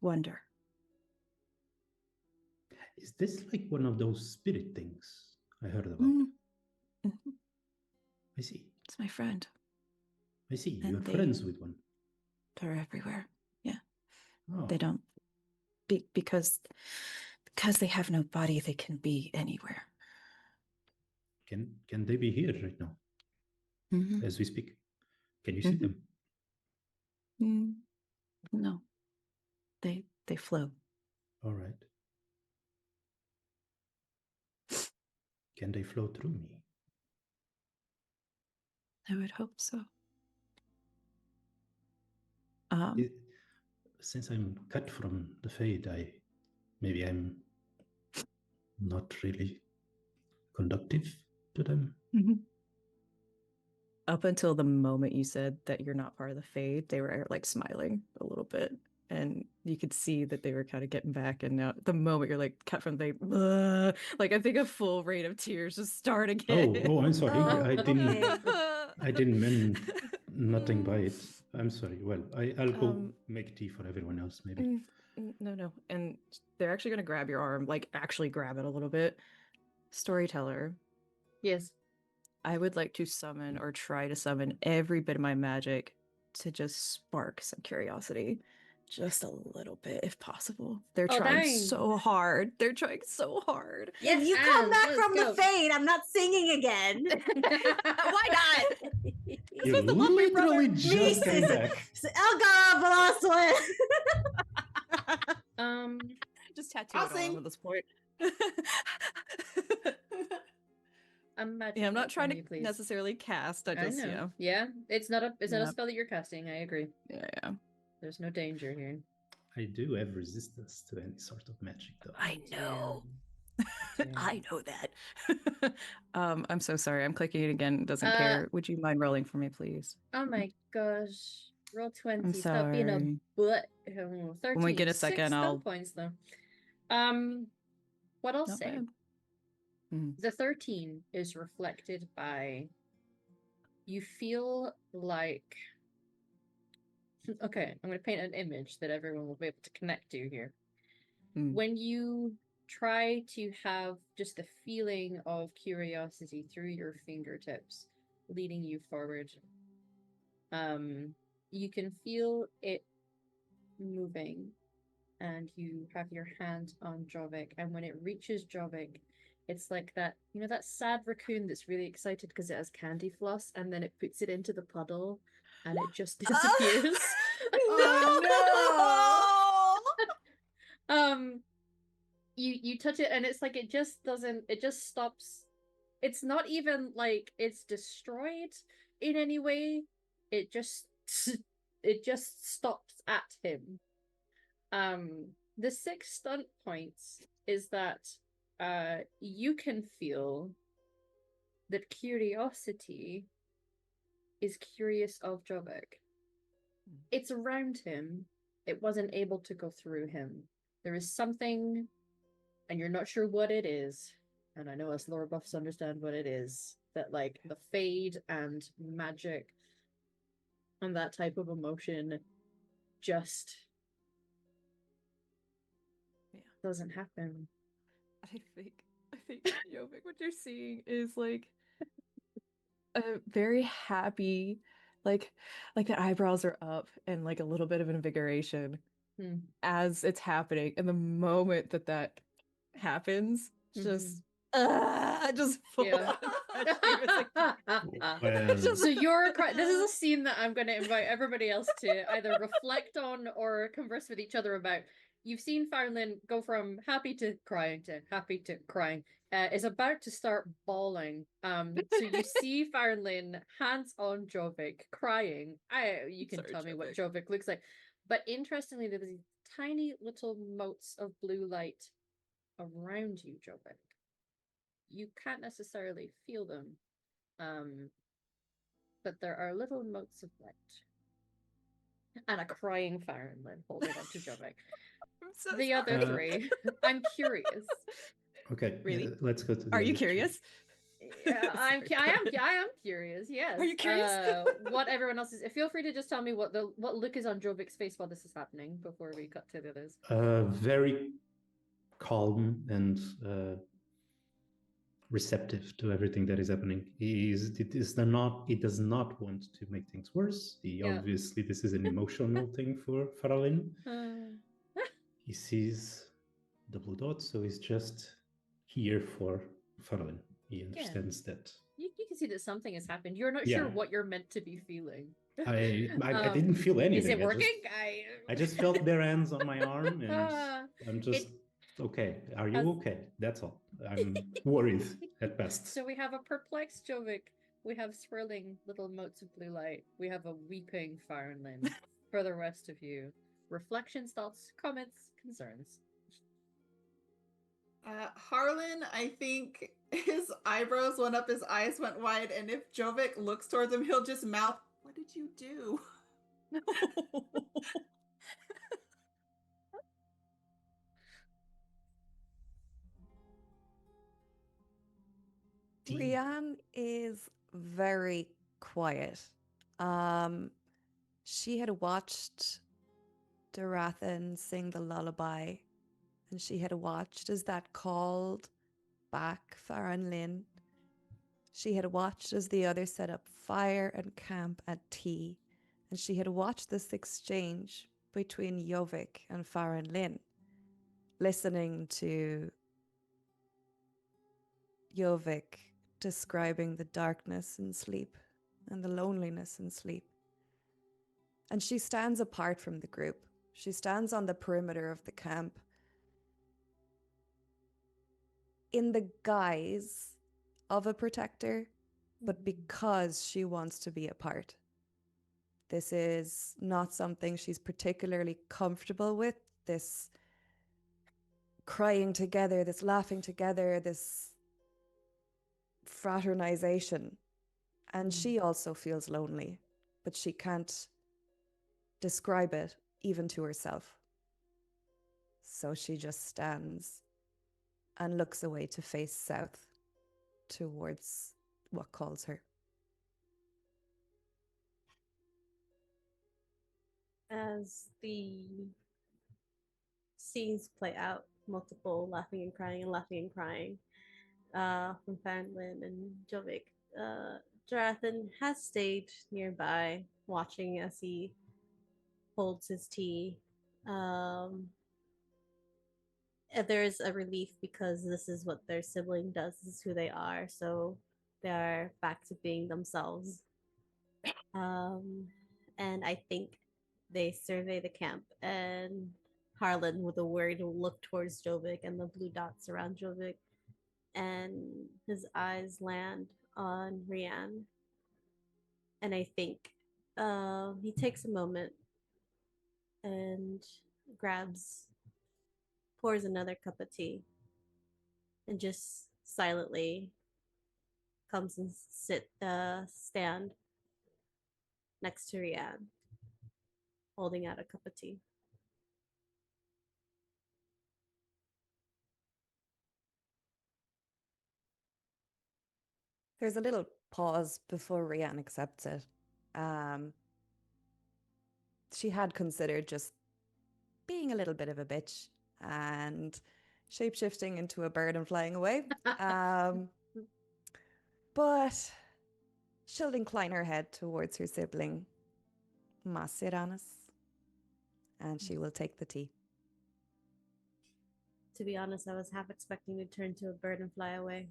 wonder. Is this like one of those spirit things I heard about? Mm-hmm. I see. It's my friend. I see. You're friends with one. They're everywhere. Yeah. Oh. They don't because they have no body, they can be anywhere. Can they be here right now? As we speak? Can you see them? No. They flow. All right. Can they flow through me? I would hope so. Since I'm cut from the Fade, maybe I'm not really conductive to them. Up until the moment you said that you're not part of the Fade, they were like smiling a little bit. and you could see that they were kind of getting back. And now, the moment you're like cut from the, like I think a full rain of tears just start again. Oh, I'm sorry. Oh, I didn't. okay. I didn't mean nothing by it. I'm sorry. Well, I'll go make tea for everyone else, maybe. No. And they're actually going to grab your arm, like actually grab it a little bit. Storyteller. Yes. I would like to summon or try to summon every bit of my magic to just spark some curiosity. Just a little bit, if possible. They're trying so hard. They're trying so hard. If you come back from the fade, I'm not singing again. Why not? You literally just came back. Just tattoo I'll it on sing. at this point. I'm not trying to necessarily cast. I just, know. Yeah, it's not a spell that you're casting. I agree. Yeah. There's no danger here. I do have resistance to any sort of magic, though. I know. I know that. I'm so sorry. I'm clicking it again. It doesn't care. Would you mind rolling for me, please? Oh my gosh. Roll 20. I'm Stop being a sorry. butt. 13. When we get a second, 6 spell I'll- points though. What I'll Not say. bad. The 13 is reflected by you feel like okay, I'm going to paint an image that everyone will be able to connect to here. When you try to have just the feeling of curiosity through your fingertips leading you forward, you can feel it moving, and you have your hand on Jovik, and when it reaches Jovik, it's like that, you know, that sad raccoon that's really excited because it has candy floss, and then it puts it into the puddle, and it just disappears. Oh no! You touch it, and it's like it just stops. It's not even like it's destroyed in any way. It just stops at him. The 6 stunt points is that you can feel that curiosity is curious of Jovik. It's around him. It wasn't able to go through him. There is something, and you're not sure what it is, and I know us lore buffs understand what it is, that like the fade and magic and that type of emotion just doesn't happen. I think Jovik, what you're seeing is like a very happy, like the eyebrows are up and like a little bit of invigoration as it's happening. And the moment that happens, just yeah. So this is a scene that I'm going to invite everybody else to either reflect on or converse with each other about. You've seen Farlin go from happy to crying to happy to crying. Is about to start bawling. So you see Farlin, hands on Jovik, crying. You can tell me what Jovik looks like. But interestingly, there's these tiny little motes of blue light around you, Jovik. You can't necessarily feel them, but there are little motes of light. And a crying Farlin holding on to Jovik. The other 3, I'm curious. Okay, really? Let's go to the Are you curious? Yeah, I am curious. Yes. Are you curious? What everyone else is? Feel free to just tell me what look is on Jovik's face while this is happening before we cut to the others. Very calm and receptive to everything that is happening. He does not want to make things worse. Obviously, this is an emotional thing for Farlin. He sees the blue dot, so he's just here for Farlin. He understands that. You can see that something has happened. You're not sure what you're meant to be feeling. I didn't feel anything. Is it working? I just felt their hands on my arm, and I'm just okay. Are you okay? That's all. I'm worried at best. So we have a perplexed Jovik. We have swirling little motes of blue light. We have a weeping Farlin. For the rest of you, reflections, thoughts, comments, concerns. Harlan, I think his eyebrows went up, his eyes went wide, and if Jovik looks towards him, he'll just mouth, "What did you do?" Rian is very quiet. She had watched Darathan sing the lullaby, and she had watched as that called back Farron Lynn. She had watched as the others set up fire and camp at tea, and she had watched this exchange between Jovik and Farron Lynn, listening to Jovik describing the darkness in sleep and the loneliness in sleep. And she stands apart from the group. She stands on the perimeter of the camp in the guise of a protector, but because she wants to be apart. This is not something she's particularly comfortable with, this crying together, this laughing together, this fraternization. And she also feels lonely, but she can't describe it even to herself. So she just stands and looks away to face south towards what calls her. As the scenes play out, multiple laughing and crying and laughing and crying from Fanlin and Jovik, Jonathan has stayed nearby, watching as he holds his tea. There's a relief because this is what their sibling does, this is who they are, so they're back to being themselves. And I think they survey the camp, and Harlan, with a worried look towards Jovik and the blue dots around Jovik, and his eyes land on Rian. And I think he takes a moment and pours another cup of tea, and just silently comes and stand next to Rian, holding out a cup of tea. There's a little pause before Rian accepts it. She had considered just being a little bit of a bitch and shapeshifting into a bird and flying away. But she'll incline her head towards her sibling, Masiranis, and she will take the tea. To be honest, I was half expecting to turn to a bird and fly away.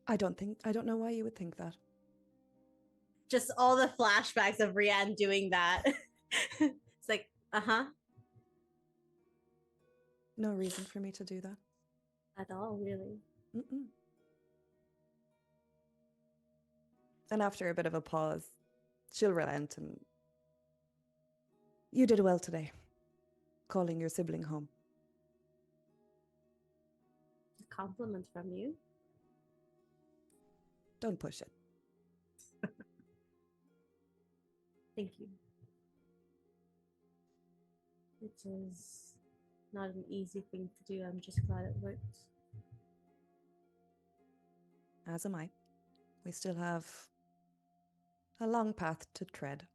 I don't know why you would think that. Just all the flashbacks of Rian doing that. It's like, No reason for me to do that. At all, really. Mm-mm. And after a bit of a pause, she'll relent and... You did well today, calling your sibling home. A compliment from you? Don't push it. Thank you. It is not an easy thing to do. I'm just glad it worked. As am I. We still have a long path to tread.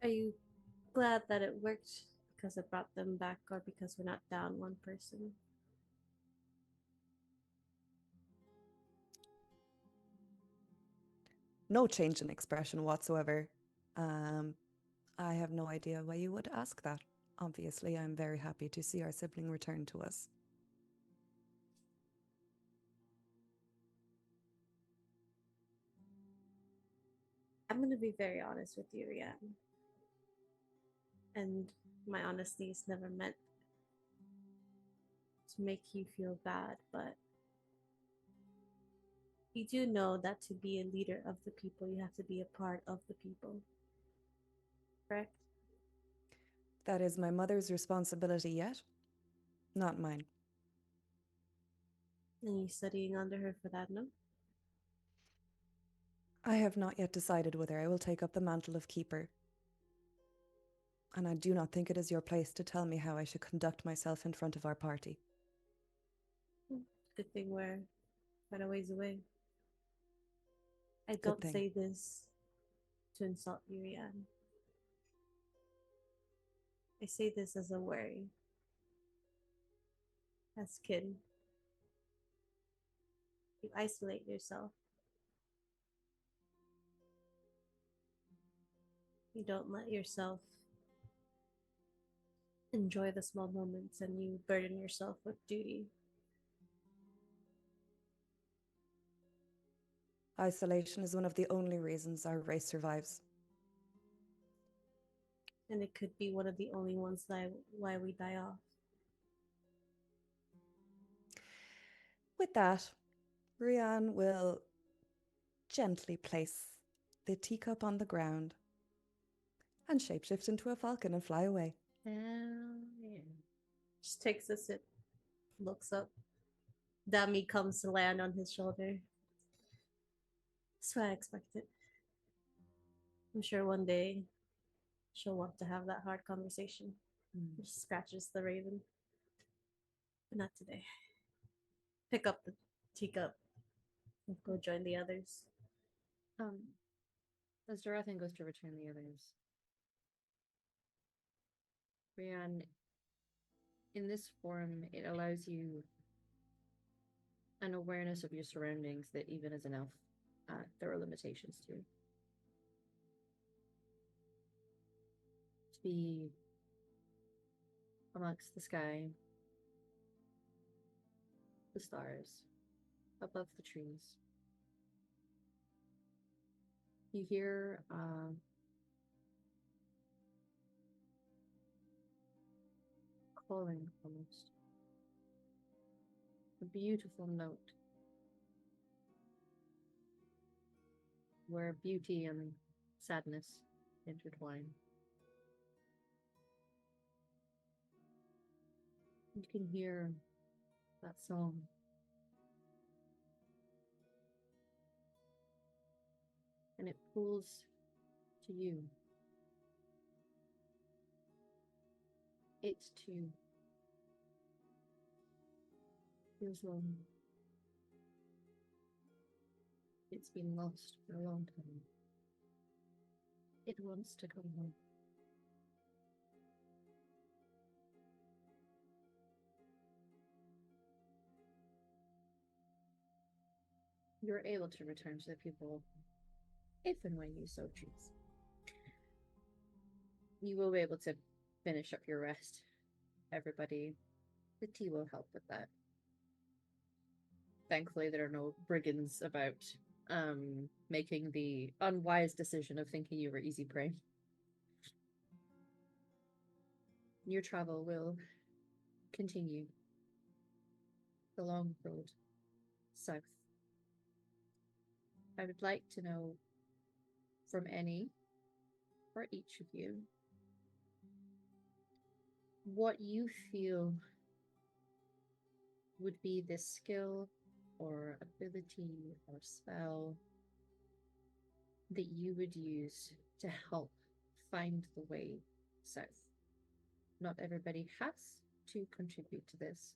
Are you glad that it worked because it brought them back, or because we're not down one person? No change in expression whatsoever. I have no idea why you would ask that. Obviously, I'm very happy to see our sibling return to us. I'm going to be very honest with you, Rian. And my honesty is never meant to make you feel bad, but you do know that to be a leader of the people, you have to be a part of the people. Correct? That is my mother's responsibility yet, not mine. And you studying under her for that, no? I have not yet decided whether I will take up the mantle of keeper. and I do not think it is your place to tell me how I should conduct myself in front of our party. Good thing we're quite a ways away. I Good don't thing. say this to insult you, Rian. I say this as a worry. As kin, you isolate yourself. You don't let yourself enjoy the small moments and you burden yourself with duty. Isolation is one of the only reasons our race survives. And it could be one of the only ones why we die off. With that, Rian will gently place the teacup on the ground and shapeshift into a falcon and fly away. Hell yeah. Just takes a sip, looks up. Dami comes to land on his shoulder. That's what I expected. I'm sure one day she'll want to have that hard conversation. Just scratches the raven. But not today. Pick up the teacup and go join the others. As Dorathan goes to return the others, Rian, in this form, it allows you an awareness of your surroundings that even as an elf, there are limitations to. To be amongst the sky, the stars, above the trees. You hear calling almost. A beautiful note where beauty and sadness intertwine. You can hear that song. And it pulls to you. It too feels lonely. It's been lost for a long time. It wants to come home. You're able to return to the people if and when you so choose. You will be able to finish up your rest. Everybody, the tea will help with that. Thankfully, there are no brigands about making the unwise decision of thinking you were easy prey. Your travel will continue the long road south. I would like to know from any or each of you what you feel would be the skill or ability or spell that you would use to help find the way south. Not everybody has to contribute to this,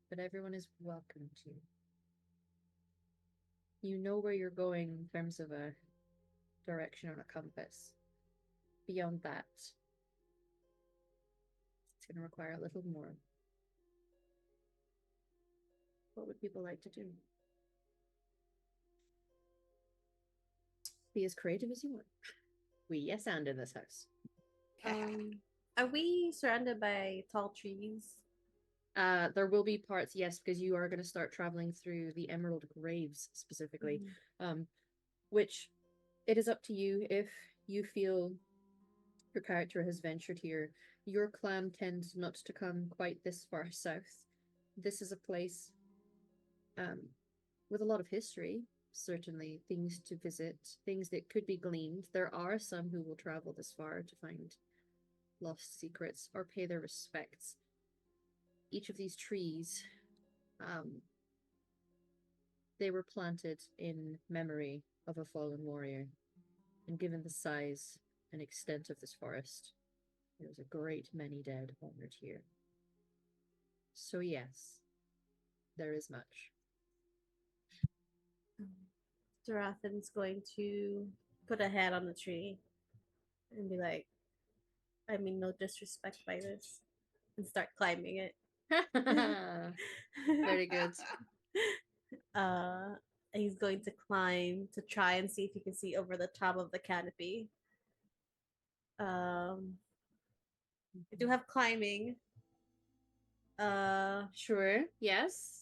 but everyone is welcome to. You know where you're going in terms of a direction on a compass. Beyond that, it's going to require a little more. What would people like to do? Be as creative as you want. We yes and in this house. Are we surrounded by tall trees? There will be parts, yes, because you are going to start traveling through the Emerald Graves specifically, which it is up to you if you feel your character has ventured here. Your clan tends not to come quite this far south. This is a place with a lot of history, certainly things to visit, things that could be gleaned. There are some who will travel this far to find lost secrets or pay their respects. Each of these trees, they were planted in memory of a fallen warrior. And given the size and extent of this forest, There's a great many dead wandered here. So yes, there is much. Dorathan's going to put a hand on the tree and be like, I mean, no disrespect by this, and start climbing it. Very good. He's going to climb to try and see if he can see over the top of the canopy. I do have climbing. Sure. Yes.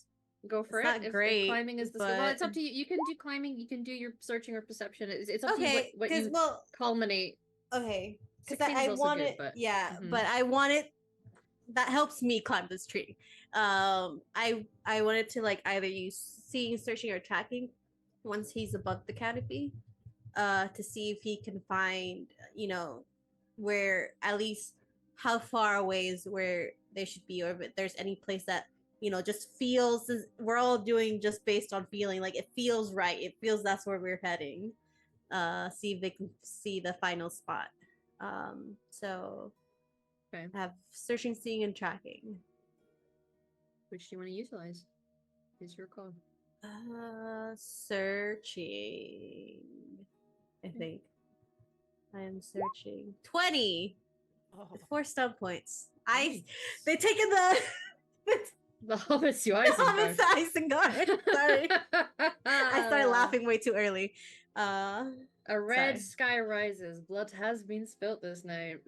Go for It's it. not If great, climbing is the skill, well, but- it's up to you. You can do climbing. You can do your searching or perception. It's up to you okay, what because you well, culminate. okay, because 16 is I also want good, it. but Yeah, mhm. but I want it. That helps me climb this tree. I wanted to like either use seeing, searching, or tracking once he's above the canopy, to see if he can find, where at least how far away is where they should be, or if there's any place that just feels. We're all doing just based on feeling, like it feels right. It feels that's where we're heading. See if they can see the final spot. So Okay. have searching, seeing, and tracking. Which do you want to utilize? Is your call. Searching. I think. I am searching. 20 with 4 stun points. They taken the The Hobbit's the Hobbit's Isengard. Sorry. I started laughing way too early. A red Sorry. sky rises. Blood has been spilt this night.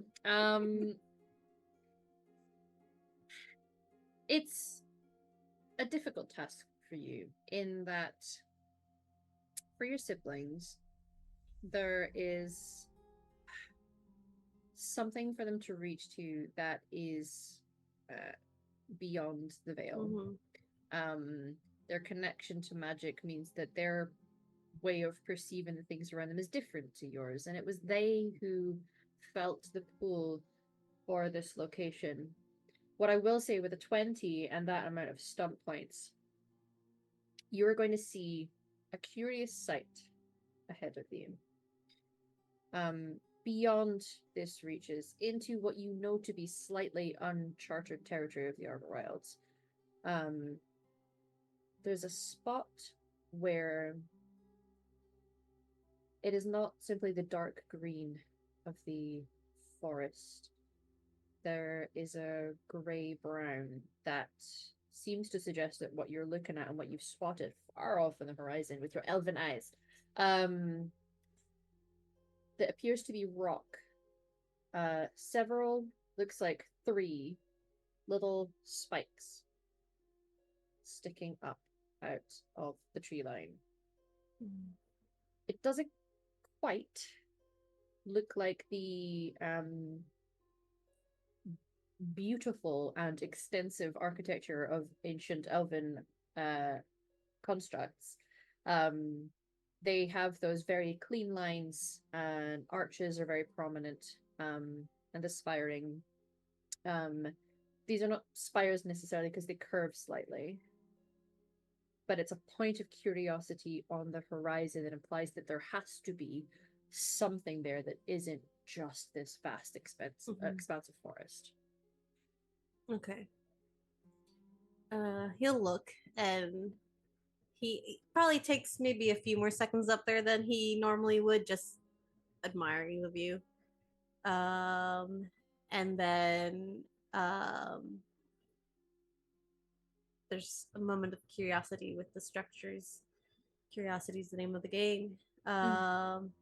It's a difficult task for you in that for your siblings, there is something for them to reach to that is beyond the veil. Mhm. Their connection to magic means that their way of perceiving the things around them is different to yours, and it was they who felt the pull for this location. What I will say with a 20 and that amount of stump points, you are going to see a curious sight ahead of you. Beyond this reaches into what you know to be slightly uncharted territory of the Arbor Wilds. There's a spot where it is not simply the dark green of the forest. There is a grey-brown that seems to suggest that what you're looking at and what you've spotted far off on the horizon with your elven eyes, that appears to be rock. Several, looks like 3 little spikes sticking up out of the tree line. It doesn't quite look like the beautiful and extensive architecture of ancient elven constructs. They have those very clean lines, and arches are very prominent, and the spiring. These are not spires necessarily because they curve slightly, but it's a point of curiosity on the horizon that implies that there has to be something there that isn't just this vast expansive forest. Okay. He'll look, and he probably takes maybe a few more seconds up there than he normally would, just admiring the view. And then there's a moment of curiosity with the structures. Curiosity is the name of the game. And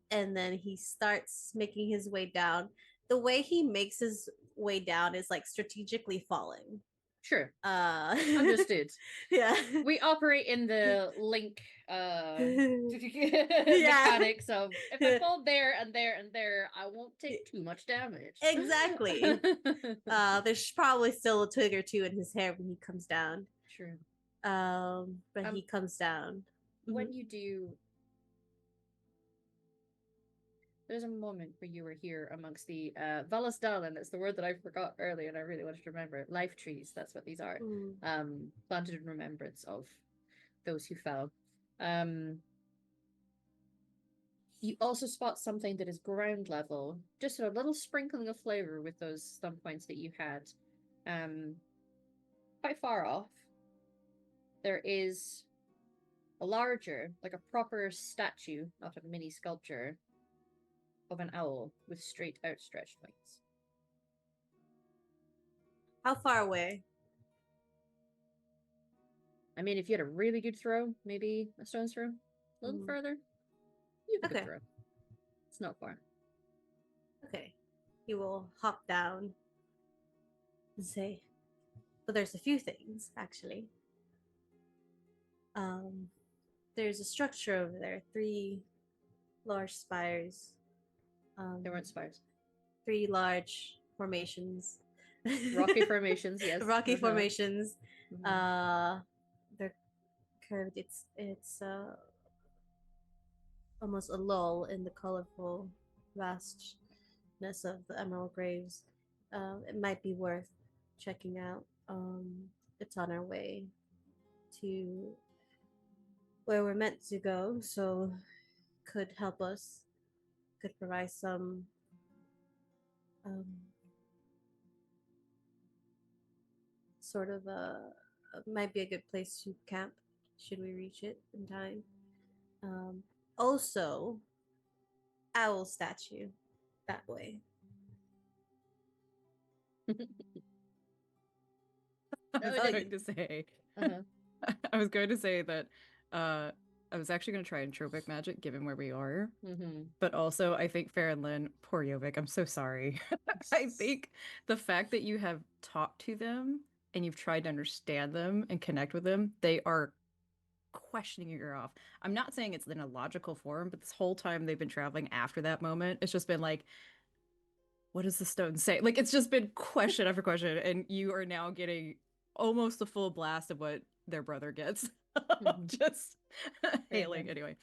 then he starts making his way down. The way he makes his way down is like strategically falling. Sure. Understood. Yeah. We operate in the link Yeah. mechanics of if I fall there and there and there, I won't take too much damage. Exactly. There's probably still a twig or two in his hair when he comes down. Sure. But he comes down. When you do, there's a moment where you were here amongst the Valasdalan. That's the word that I forgot earlier, and I really wanted to remember it. Life trees. That's what these are. Planted in remembrance of those who fell. You also spot something that is ground level, just a little sprinkling of flavor with those stump points that you had. Quite far off, there is a larger, like a proper statue, not a mini sculpture, of an owl with straight outstretched wings. How far away? I mean, if you had a really good throw, maybe a stone's throw, a little further, you have a good throw. It's not far. Okay. He will hop down and say, "But there's a few things, actually. There's a structure over there, 3 large spires. There weren't spires. 3 large formations. Rocky formations, yes. Rocky formations. Mhm. They're curved. It's almost a lull in the colorful vastness of the emerald graves. It might be worth checking out. It's on our way to where we're meant to go, so could help us, could provide some sort of might be a good place to camp should we reach it in time. Also, owl statue that way. I was going to say. I was going to say that I was actually going to try entropic magic given where we are. But also, I think Farron Lynn, poor Yovik, I'm so sorry. I think the fact that you have talked to them and you've tried to understand them and connect with them, they are questioning your ear off. I'm not saying it's in a logical form, but this whole time they've been traveling after that moment, it's just been like, what does the stone say? Like, it's just been question after question, and you are now getting almost the full blast of what their brother gets. Just hailing anyway.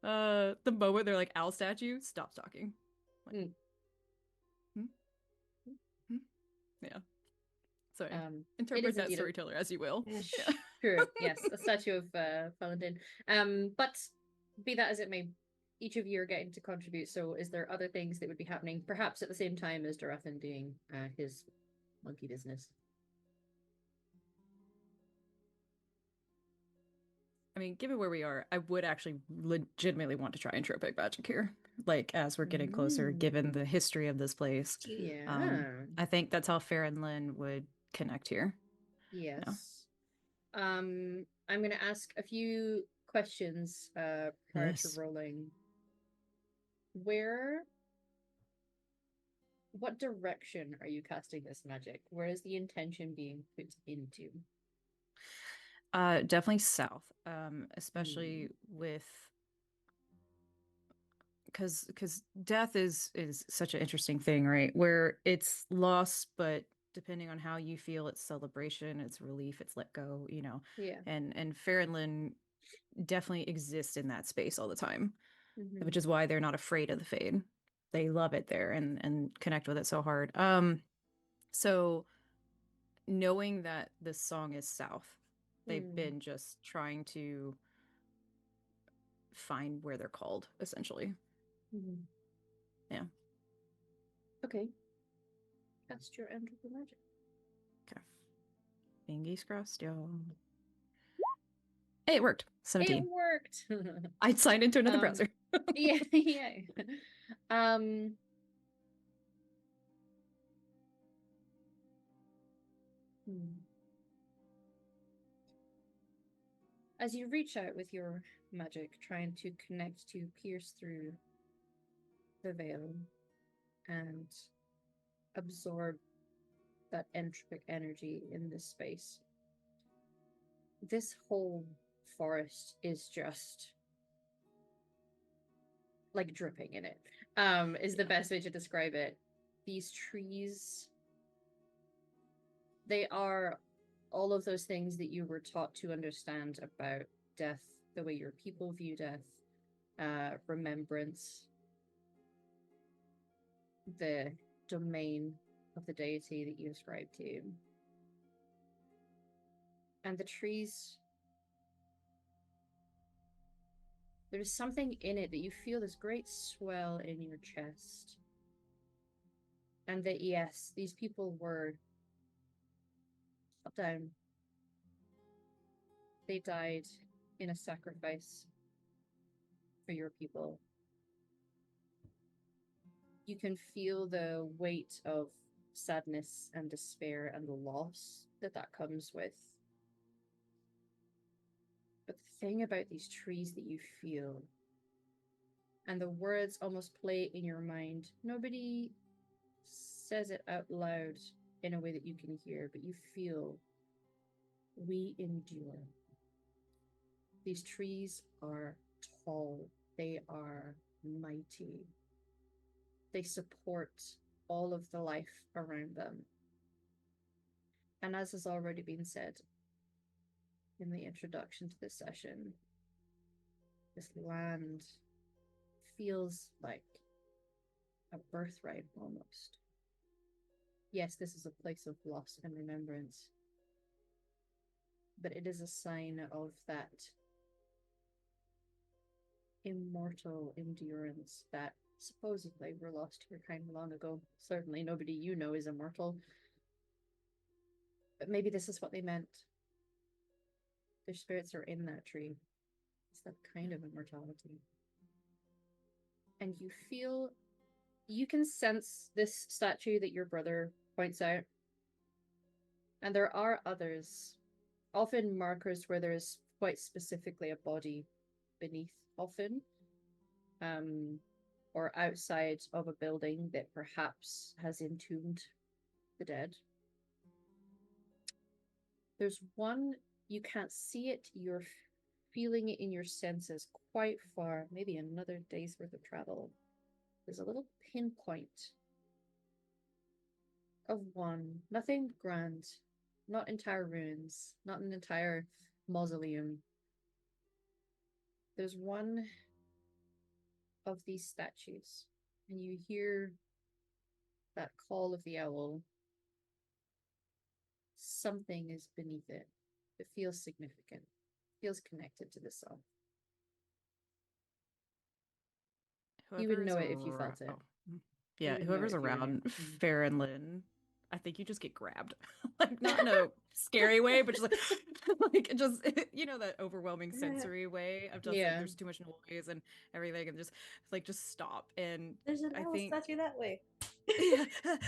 The moment they're like, owl statue, stops talking. Like, yeah. So interpret that storyteller as you will. True. Yes, a statue of Valentin. But be that as it may, each of you are getting to contribute. So, is there other things that would be happening, perhaps at the same time as Darathan doing his monkey business? I mean, given where we are, I would actually legitimately want to try entropic magic here. Like, as we're getting closer, given the history of this place. Yeah. I think that's how Farron Lynn would connect here. Yes. Yeah. I'm going to ask a few questions prior to rolling. What direction are you casting this magic? Where is the intention being put into? Definitely south, especially with because death is such an interesting thing, right? Where it's loss, but depending on how you feel, it's celebration, it's relief, it's let go, you know. Yeah. And Farron Lynn definitely exists in that space all the time, which is why they're not afraid of the fade. They love it there and connect with it so hard. So knowing that this song is south, they've been just trying to find where they're called, essentially. Yeah. Okay. Cast your end of the magic. Okay. Fingers crossed, y'all. Hey, it worked. 17. It worked. I signed into another browser. Yeah. As you reach out with your magic, trying to connect to pierce through the veil and absorb that entropic energy in this space, this whole forest is just like dripping in it. Is the best way to describe it. These trees, they are all of those things that you were taught to understand about death, the way your people view death, remembrance, the domain of the deity that you ascribe to. And the trees, There's something in it that you feel this great swell in your chest. And that, yes, these people were shut down. They died in a sacrifice for your people. You can feel the weight of sadness and despair and the loss that comes with. But the thing about these trees that you feel, and the words almost play in your mind, nobody says it out loud in a way that you can hear, but you feel, we endure. These trees are tall, they are mighty. They support all of the life around them. And as has already been said in the introduction to this session, this land feels like a birthright almost. Yes, this is a place of loss and remembrance, but it is a sign of that immortal endurance that supposedly were lost to your kind long ago. Certainly nobody you know is immortal, but maybe this is what they meant. Their spirits are in that tree. It's that kind of immortality. And you can sense this statue that your brother points out. And there are others, often markers where there's quite specifically a body beneath, often, or outside of a building that perhaps has entombed the dead. There's one, you can't see it, you're feeling it in your senses quite far, maybe another day's worth of travel. There's a little pinpoint of one, nothing grand, not entire ruins, not an entire mausoleum. There's one of these statues, and you hear that call of the owl. Something is beneath it. It feels significant, feels connected to the song. You would know it if you felt it. Yeah, whoever's around Farron Lynn, I think you just get grabbed. Like, not in a scary way, but just like just that overwhelming sensory way of just like there's too much noise and everything, and just stop. And there's an owl statue that way. Yeah,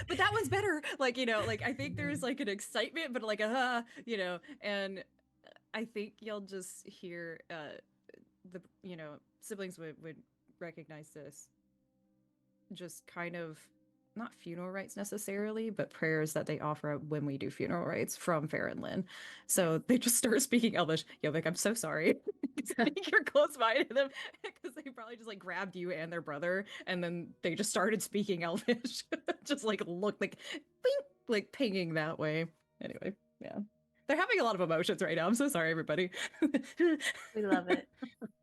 but that one's better. I think there's like an excitement, but and I think you'll just hear the siblings would recognize this, just kind of not funeral rites necessarily, but prayers that they offer when we do funeral rites from Farron Lynn. So they just start speaking Elvish. Like, I'm so sorry. I think you're close by to them, because they probably just like grabbed you and their brother, and then they just started speaking Elvish. Just like looked like bing, like pinging that way. Anyway, yeah. They're having a lot of emotions right now. I'm so sorry, everybody. We love it.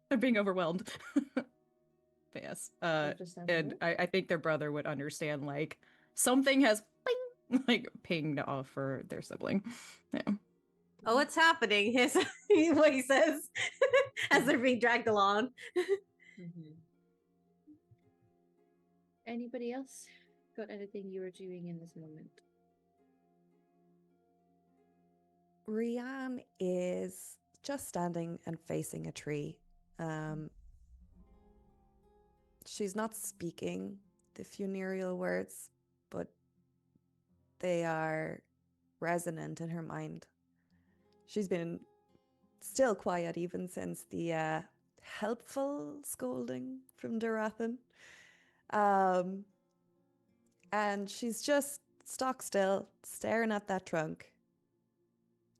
They're being overwhelmed. But yes, and I think their brother would understand, like, something has bing, like pinged off for their sibling. Yeah. Oh, what's happening? His what he says as they're being dragged along. Anybody else got anything you were doing in this moment? Rian is just standing and facing a tree. She's not speaking the funereal words, but they are resonant in her mind. She's been still quiet even since the helpful scolding from Darathan. And she's just stock still, staring at that trunk.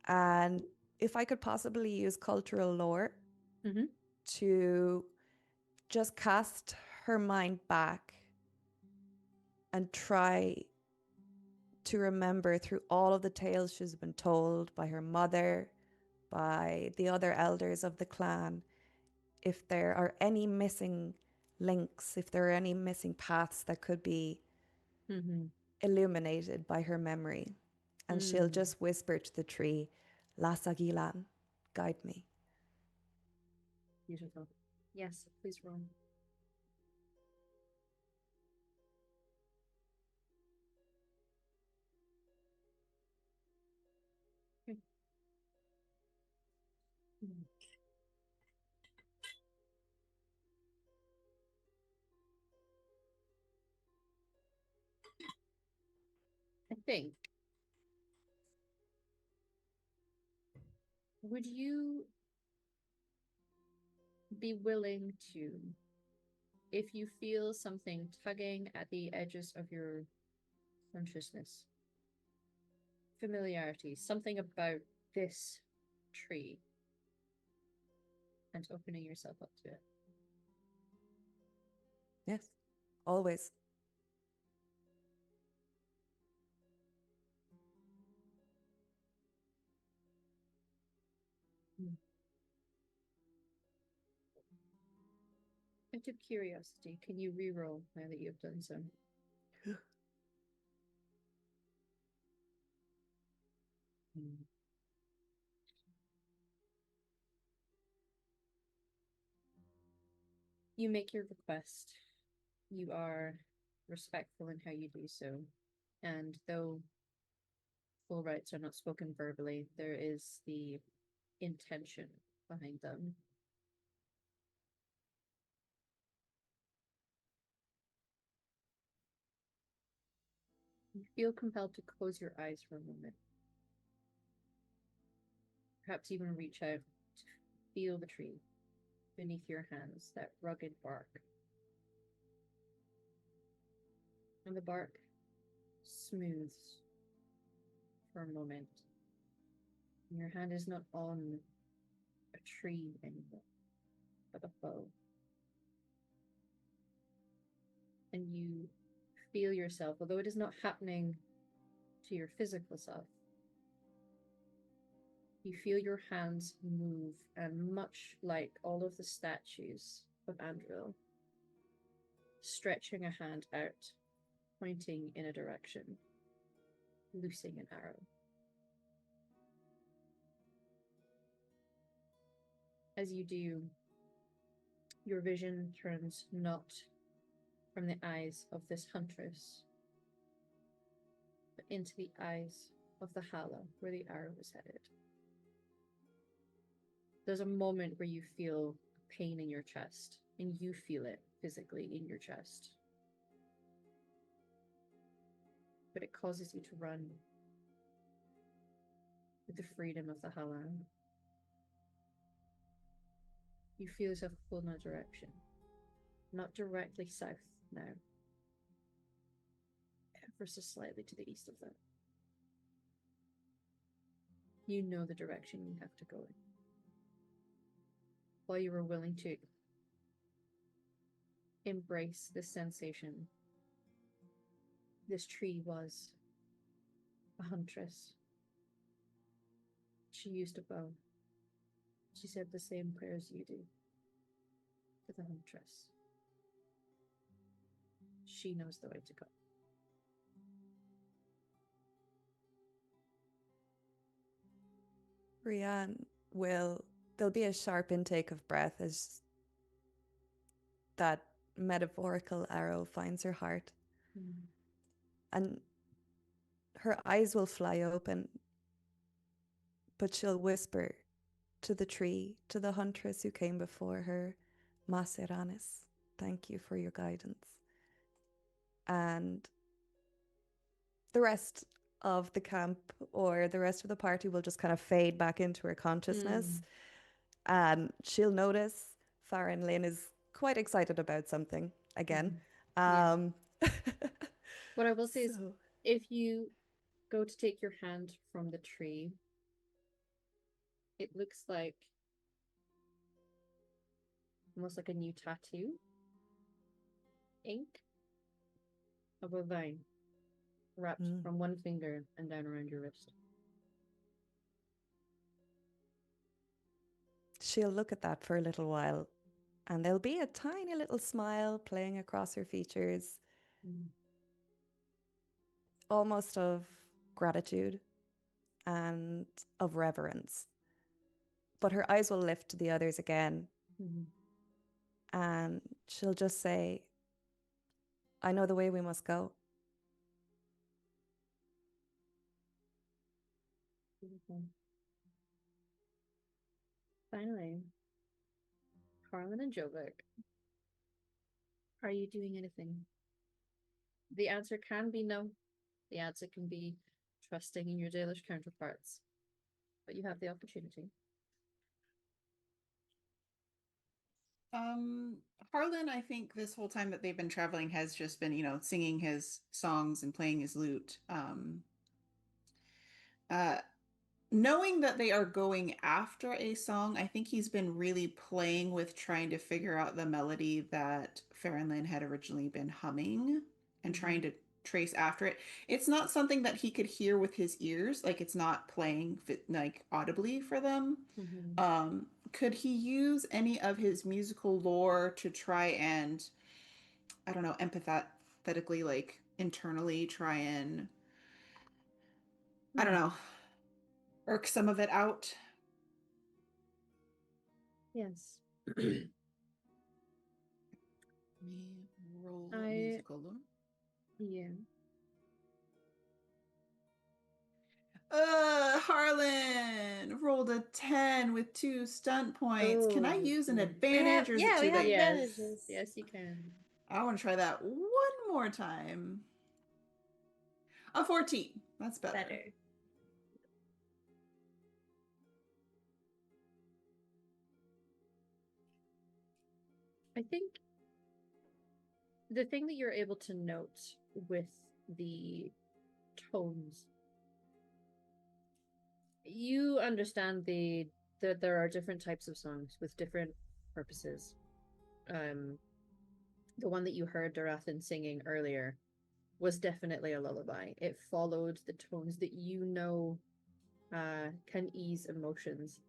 And if I could possibly use cultural lore to just cast her mind back and try to remember through all of the tales she's been told by her mother, by the other elders of the clan, if there are any missing links, if there are any missing paths that could be illuminated by her memory. And she'll just whisper to the tree, Las Aguilan, guide me. Beautiful. Yes, please roll. Okay. I think. Would you be willing to, if you feel something tugging at the edges of your consciousness, familiarity, something about this tree, and opening yourself up to it? Yes, always. Out of curiosity, can you reroll now that you've done so? You make your request. You are respectful in how you do so. And though full rights are not spoken verbally, there is the intention behind them. You feel compelled to close your eyes for a moment. Perhaps even reach out to feel the tree beneath your hands, that rugged bark. And the bark smooths for a moment. And your hand is not on a tree anymore, but a bow. And you feel yourself, although it is not happening to your physical self, you feel your hands move, and much like all of the statues of Andril, stretching a hand out, pointing in a direction, loosing an arrow. As you do, your vision turns not from the eyes of this huntress, but into the eyes of the Hala, where the arrow was headed. There's a moment where you feel pain in your chest, and you feel it physically in your chest. But it causes you to run with the freedom of the Hala. You feel yourself pulled in a direction, not directly south now, ever so slightly to the east of that. You know the direction you have to go in. While you were willing to embrace this sensation, this tree was a huntress. She used a bow. She said the same prayers you do to the huntress. She knows the way to go. Rian there'll be a sharp intake of breath as that metaphorical arrow finds her heart. And her eyes will fly open, but she'll whisper to the tree, to the huntress who came before her, Maseranis, thank you for your guidance. And the rest of the camp or the rest of the party will just kind of fade back into her consciousness. And she'll notice Farron Lynn is quite excited about something again. What I will say is, if you go to take your hand from the tree, it looks like almost like a new tattoo. Ink of a vine wrapped from one finger and down around your wrist. She'll look at that for a little while, and there'll be a tiny little smile playing across her features, almost of gratitude and of reverence. But her eyes will lift to the others again. and she'll just say, I know the way we must go. Beautiful. Finally, Harlan and Jovic, are you doing anything? The answer can be no. The answer can be trusting in your Dalish counterparts. But you have the opportunity. Harlan, I think this whole time that they've been traveling has just been, singing his songs and playing his lute. Knowing that they are going after a song, I think he's been really playing with trying to figure out the melody that Farron Lynn had originally been humming and trying to trace after it. It's not something that he could hear with his ears, like it's not playing like audibly for them. Could he use any of his musical lore to try and, I don't know, empathetically, like internally try and, I don't know, irk some of it out? Yes. Me roll musical lore. Yeah. Harlan rolled a 10 with 2 stunt points. Can I use an yeah. advantage, or is it too we have late? advantages. Yes, you can. I want to try that one more time. A 14. That's better. I think the thing that you're able to note with the tones, you understand that there are different types of songs with different purposes. The one that you heard Dorathan singing earlier was definitely a lullaby. It followed the tones that you know can ease emotions.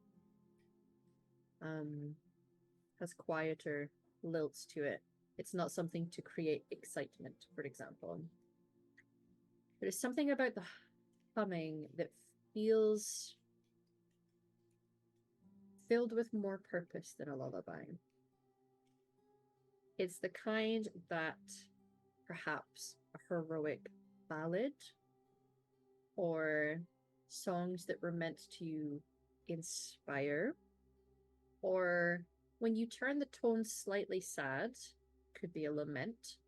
Has quieter lilts to it. It's not something to create excitement, for example. There's something about the humming that feels filled with more purpose than a lullaby. It's the kind that perhaps a heroic ballad or songs that were meant to inspire, or when you turn the tone slightly sad, could be a lament.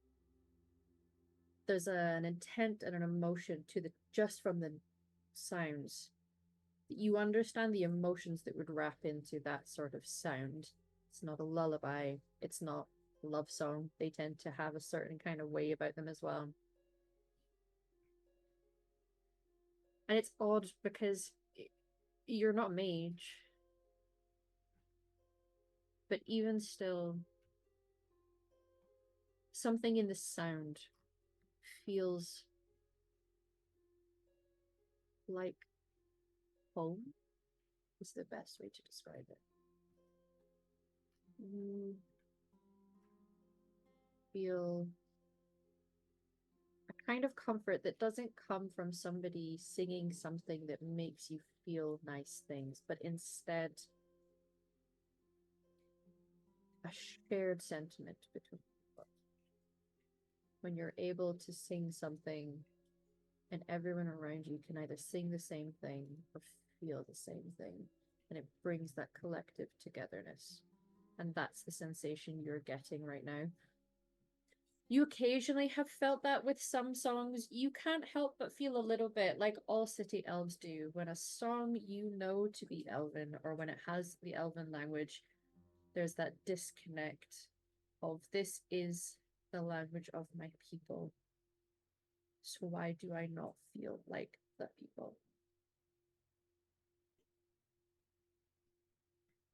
There's an intent and an emotion to the just from the sounds. You understand the emotions that would wrap into that sort of sound. It's not a lullaby. It's not a love song. They tend to have a certain kind of way about them as well. And it's odd because you're not a mage. But even still, something in the sound feels like home is the best way to describe it. You feel a kind of comfort that doesn't come from somebody singing something that makes you feel nice things, but instead a shared sentiment between people. When you're able to sing something and everyone around you can either sing the same thing or feel the same thing, and it brings that collective togetherness. And that's the sensation you're getting right now. You occasionally have felt that with some songs. You can't help but feel a little bit like all city elves do when a song you know to be Elven, or when it has the Elven language, there's that disconnect of this is the language of my people. So why do I not feel like the people?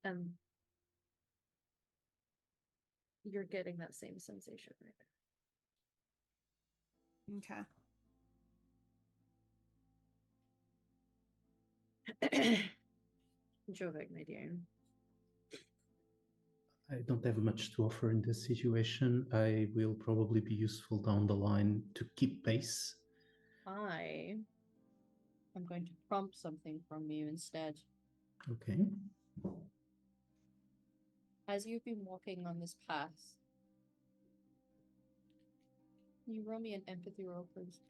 And you're getting that same sensation right now. Okay. Jovic, my dear. I don't have much to offer in this situation. I will probably be useful down the line to keep pace. I am going to prompt something from you instead. Okay. As you've been walking on this path, can you roll me an empathy roll, please?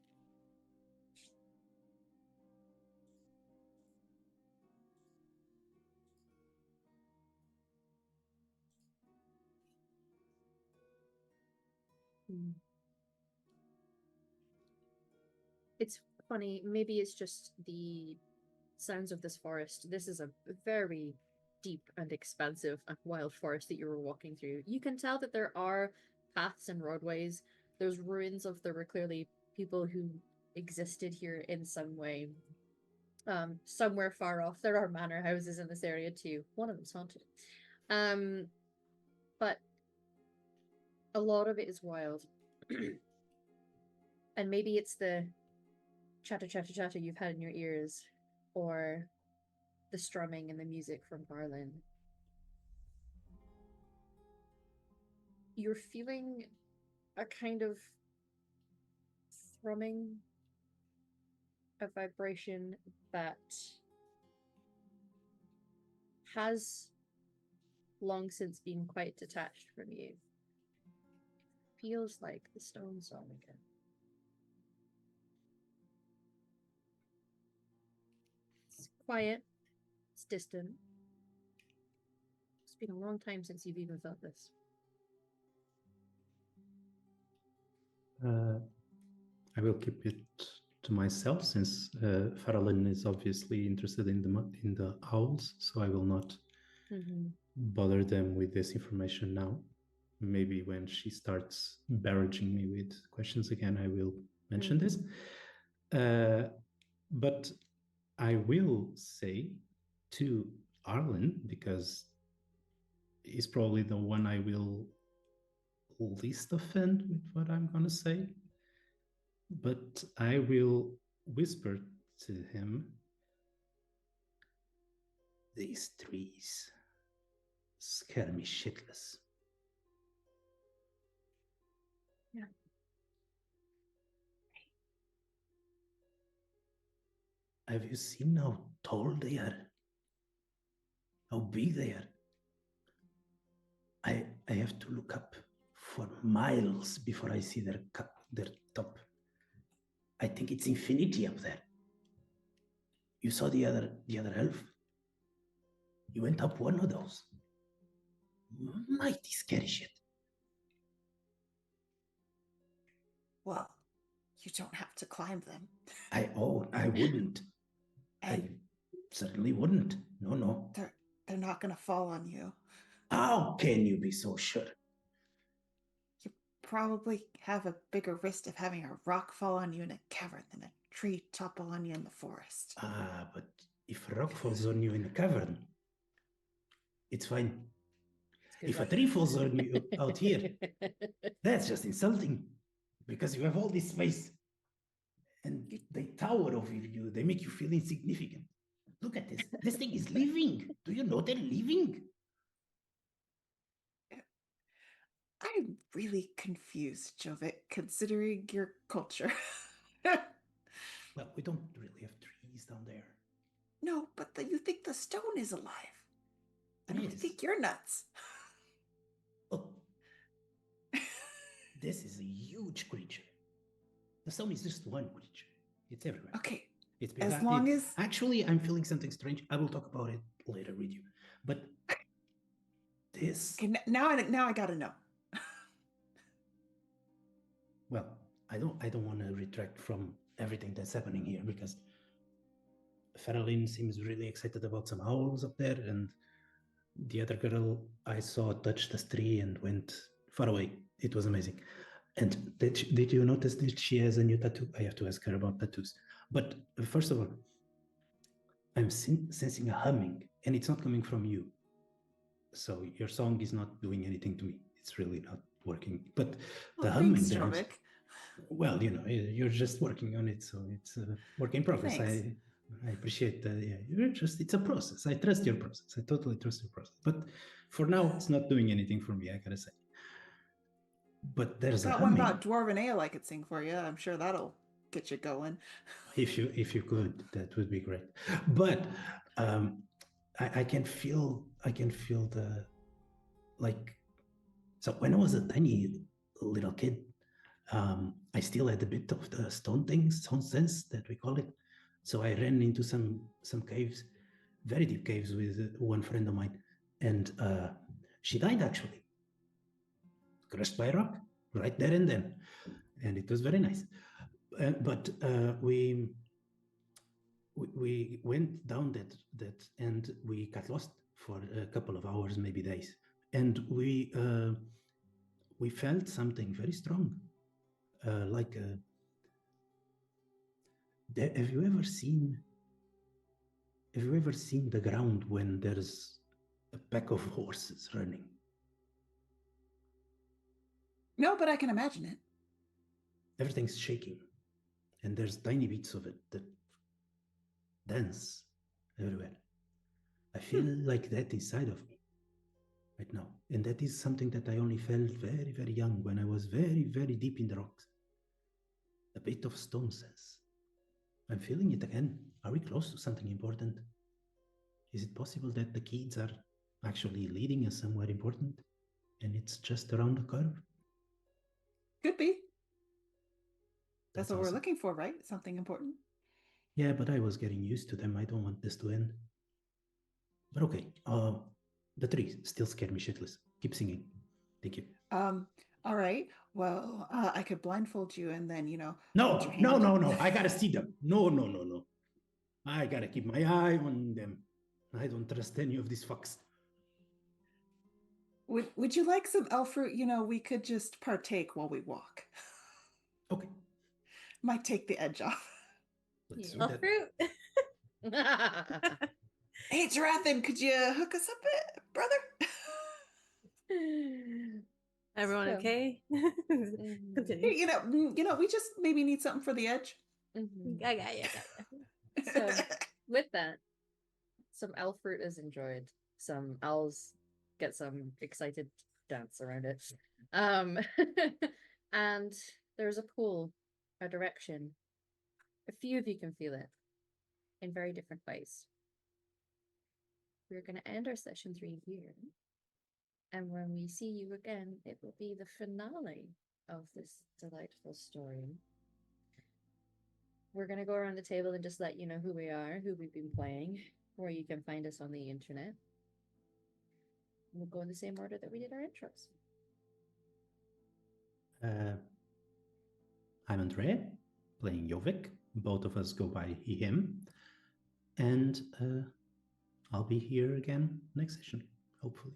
It's funny, maybe it's just the sounds of this forest. This is a very deep and expansive and wild forest that you were walking through. You can tell that there are paths and roadways. There's ruins of there were clearly people who existed here in some way. Somewhere far off, there are manor houses in this area too. One of them's haunted. But a lot of it is wild. And maybe it's the chatter, chatter, chatter you've had in your ears, or the strumming and the music from Garland. You're feeling a kind of thrumming, a vibration that has long since been quite detached from you. Feels like the stone song again. It's quiet, it's distant. It's been a long time since you've even felt this. I will keep it to myself since Faralyn is obviously interested in the owls, so I will not bother them with this information now. Maybe when she starts barraging me with questions again, I will mention this. But I will say to Arlen, because he's probably the one I will least offend with what I'm going to say, but I will whisper to him, these trees scare me shitless. Yeah. Have you seen how tall they are? How big they are? I have to look up for miles before I see their top. I think it's infinity up there. You saw the other elf? You went up one of those. Mighty scary shit. Well, you don't have to climb them. I wouldn't. I certainly wouldn't. No. They're not going to fall on you. How can you be so sure? You probably have a bigger risk of having a rock fall on you in a cavern than a tree topple on you in the forest. But if a rock falls on you in a cavern, it's fine. If a tree falls on you out here, that's just insulting. Because you have all this space. And they tower over you. They make you feel insignificant. Look at this. This thing is living. Do you know they're living? I'm really confused, Jovik, considering your culture. Well, we don't really have trees down there. No, but you think the stone is alive. I don't think you're nuts. Look, this is a huge creature. The stone is just one creature. It's everywhere. Okay. It's as long as... Actually, I'm feeling something strange. I will talk about it later with you. But this... Okay, now I gotta know. Well, I don't want to retract from everything that's happening here because Faralyn seems really excited about some owls up there, and the other girl I saw touched the tree and went far away. It was amazing. And did you notice that she has a new tattoo? I have to ask her about tattoos. But first of all, I'm sensing a humming, and it's not coming from you. So your song is not doing anything to me. It's really not working. But the humming... Thanks, well, you're just working on it, so it's a work in progress. I appreciate that. Yeah, it's a process. I trust your process. I totally trust your process. But for now, it's not doing anything for me, I gotta say. But there's a humming. One about Dwarven Ale I could sing for you. I'm sure that'll get you going. If you could, that would be great. But I can feel like, so when I was a tiny little kid, I still had a bit of the stone things, stone sense that we call it. So I ran into some caves, very deep caves with one friend of mine, and she died actually, crushed by a rock right there and then, and it was very nice. But we went down that and we got lost for a couple of hours, maybe days, and we felt something very strong, like have you ever seen the ground when there's a pack of horses running? No, but I can imagine it. Everything's shaking, and there's tiny bits of it that dance everywhere. I feel like that inside of me right now. And that is something that I only felt very, very young, when I was very, very deep in the rocks. A bit of stone sense. I'm feeling it again. Are we close to something important? Is it possible that the kids are actually leading us somewhere important and it's just around the curve? Could be. That's what awesome. we're looking for, right? Something important. Yeah, but I was getting used to them. I don't want this to end. But okay, the trees still scare me shitless. Keep singing. Thank you. All right. Well, I could blindfold you and then, No, put your hand no. I gotta see them. No. I gotta keep my eye on them. I don't trust any of these fucks. Would you like some elf fruit? We could just partake while we walk. Okay. Might take the edge off. Let's do Elf that. fruit. Hey, Jarathan, could you hook us up, brother? Everyone So- okay? Mhm. Continue. We just maybe need something for the edge. Mhm. I got you. So with that, some elf fruit is enjoyed. Some owls get some excited dance around it. And there's a pull, a direction. A few of you can feel it in very different ways. We're going to end our session 3 here. And when we see you again, it will be the finale of this delightful story. We're going to go around the table and just let you know who we are, who we've been playing, where you can find us on the internet. We'll go in the same order that we did our intros. I'm Andre, playing Jovik. Both of us go by he, him. And I'll be here again next session, hopefully.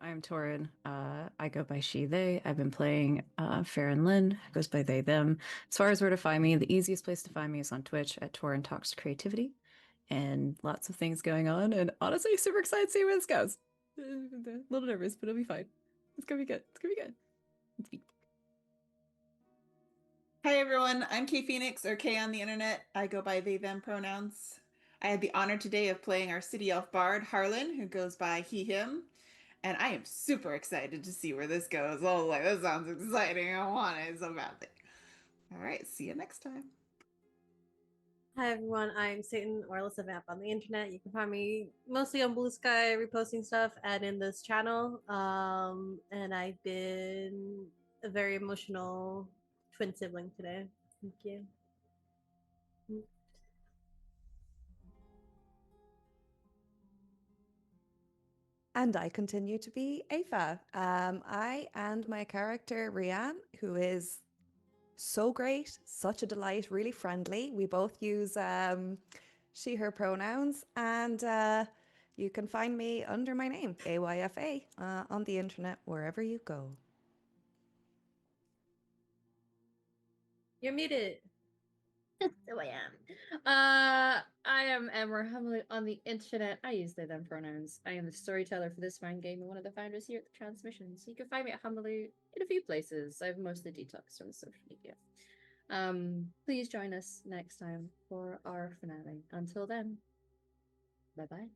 I'm Torin. I go by she, they. I've been playing Farron Lynn, goes by they, them. As far as where to find me, the easiest place to find me is on Twitch at Torin Talks Creativity. And lots of things going on. And honestly, super excited to see where this goes. A little nervous, but it'll be fine. It's gonna be good. It's gonna be good. It's be. Hi, everyone. I'm Kay Phoenix, or Kay on the internet. I go by they, them pronouns. I had the honor today of playing our city elf bard, Harlan, who goes by he, him. And I am super excited to see where this goes. Oh, this sounds exciting. I want it so badly. All right, see you next time. Hi everyone, I'm Satan or Alyssa Vamp on the internet. You can find me mostly on Blue Sky reposting stuff and in this channel. And I've been a very emotional twin sibling today. Thank you. And I continue to be Ava. I and my character Rian, who is so great, such a delight, really friendly. We both use she, her pronouns, and you can find me under my name, AYFA, on the internet, wherever you go. You're muted. So I am. I am Emma Humbly on the internet. I use they, them pronouns. I am the storyteller for this fine game and one of the founders here at the Transmissions. You can find me at Humbly in a few places. I've mostly detoxed from social media. Please join us next time for our finale. Until then, bye-bye.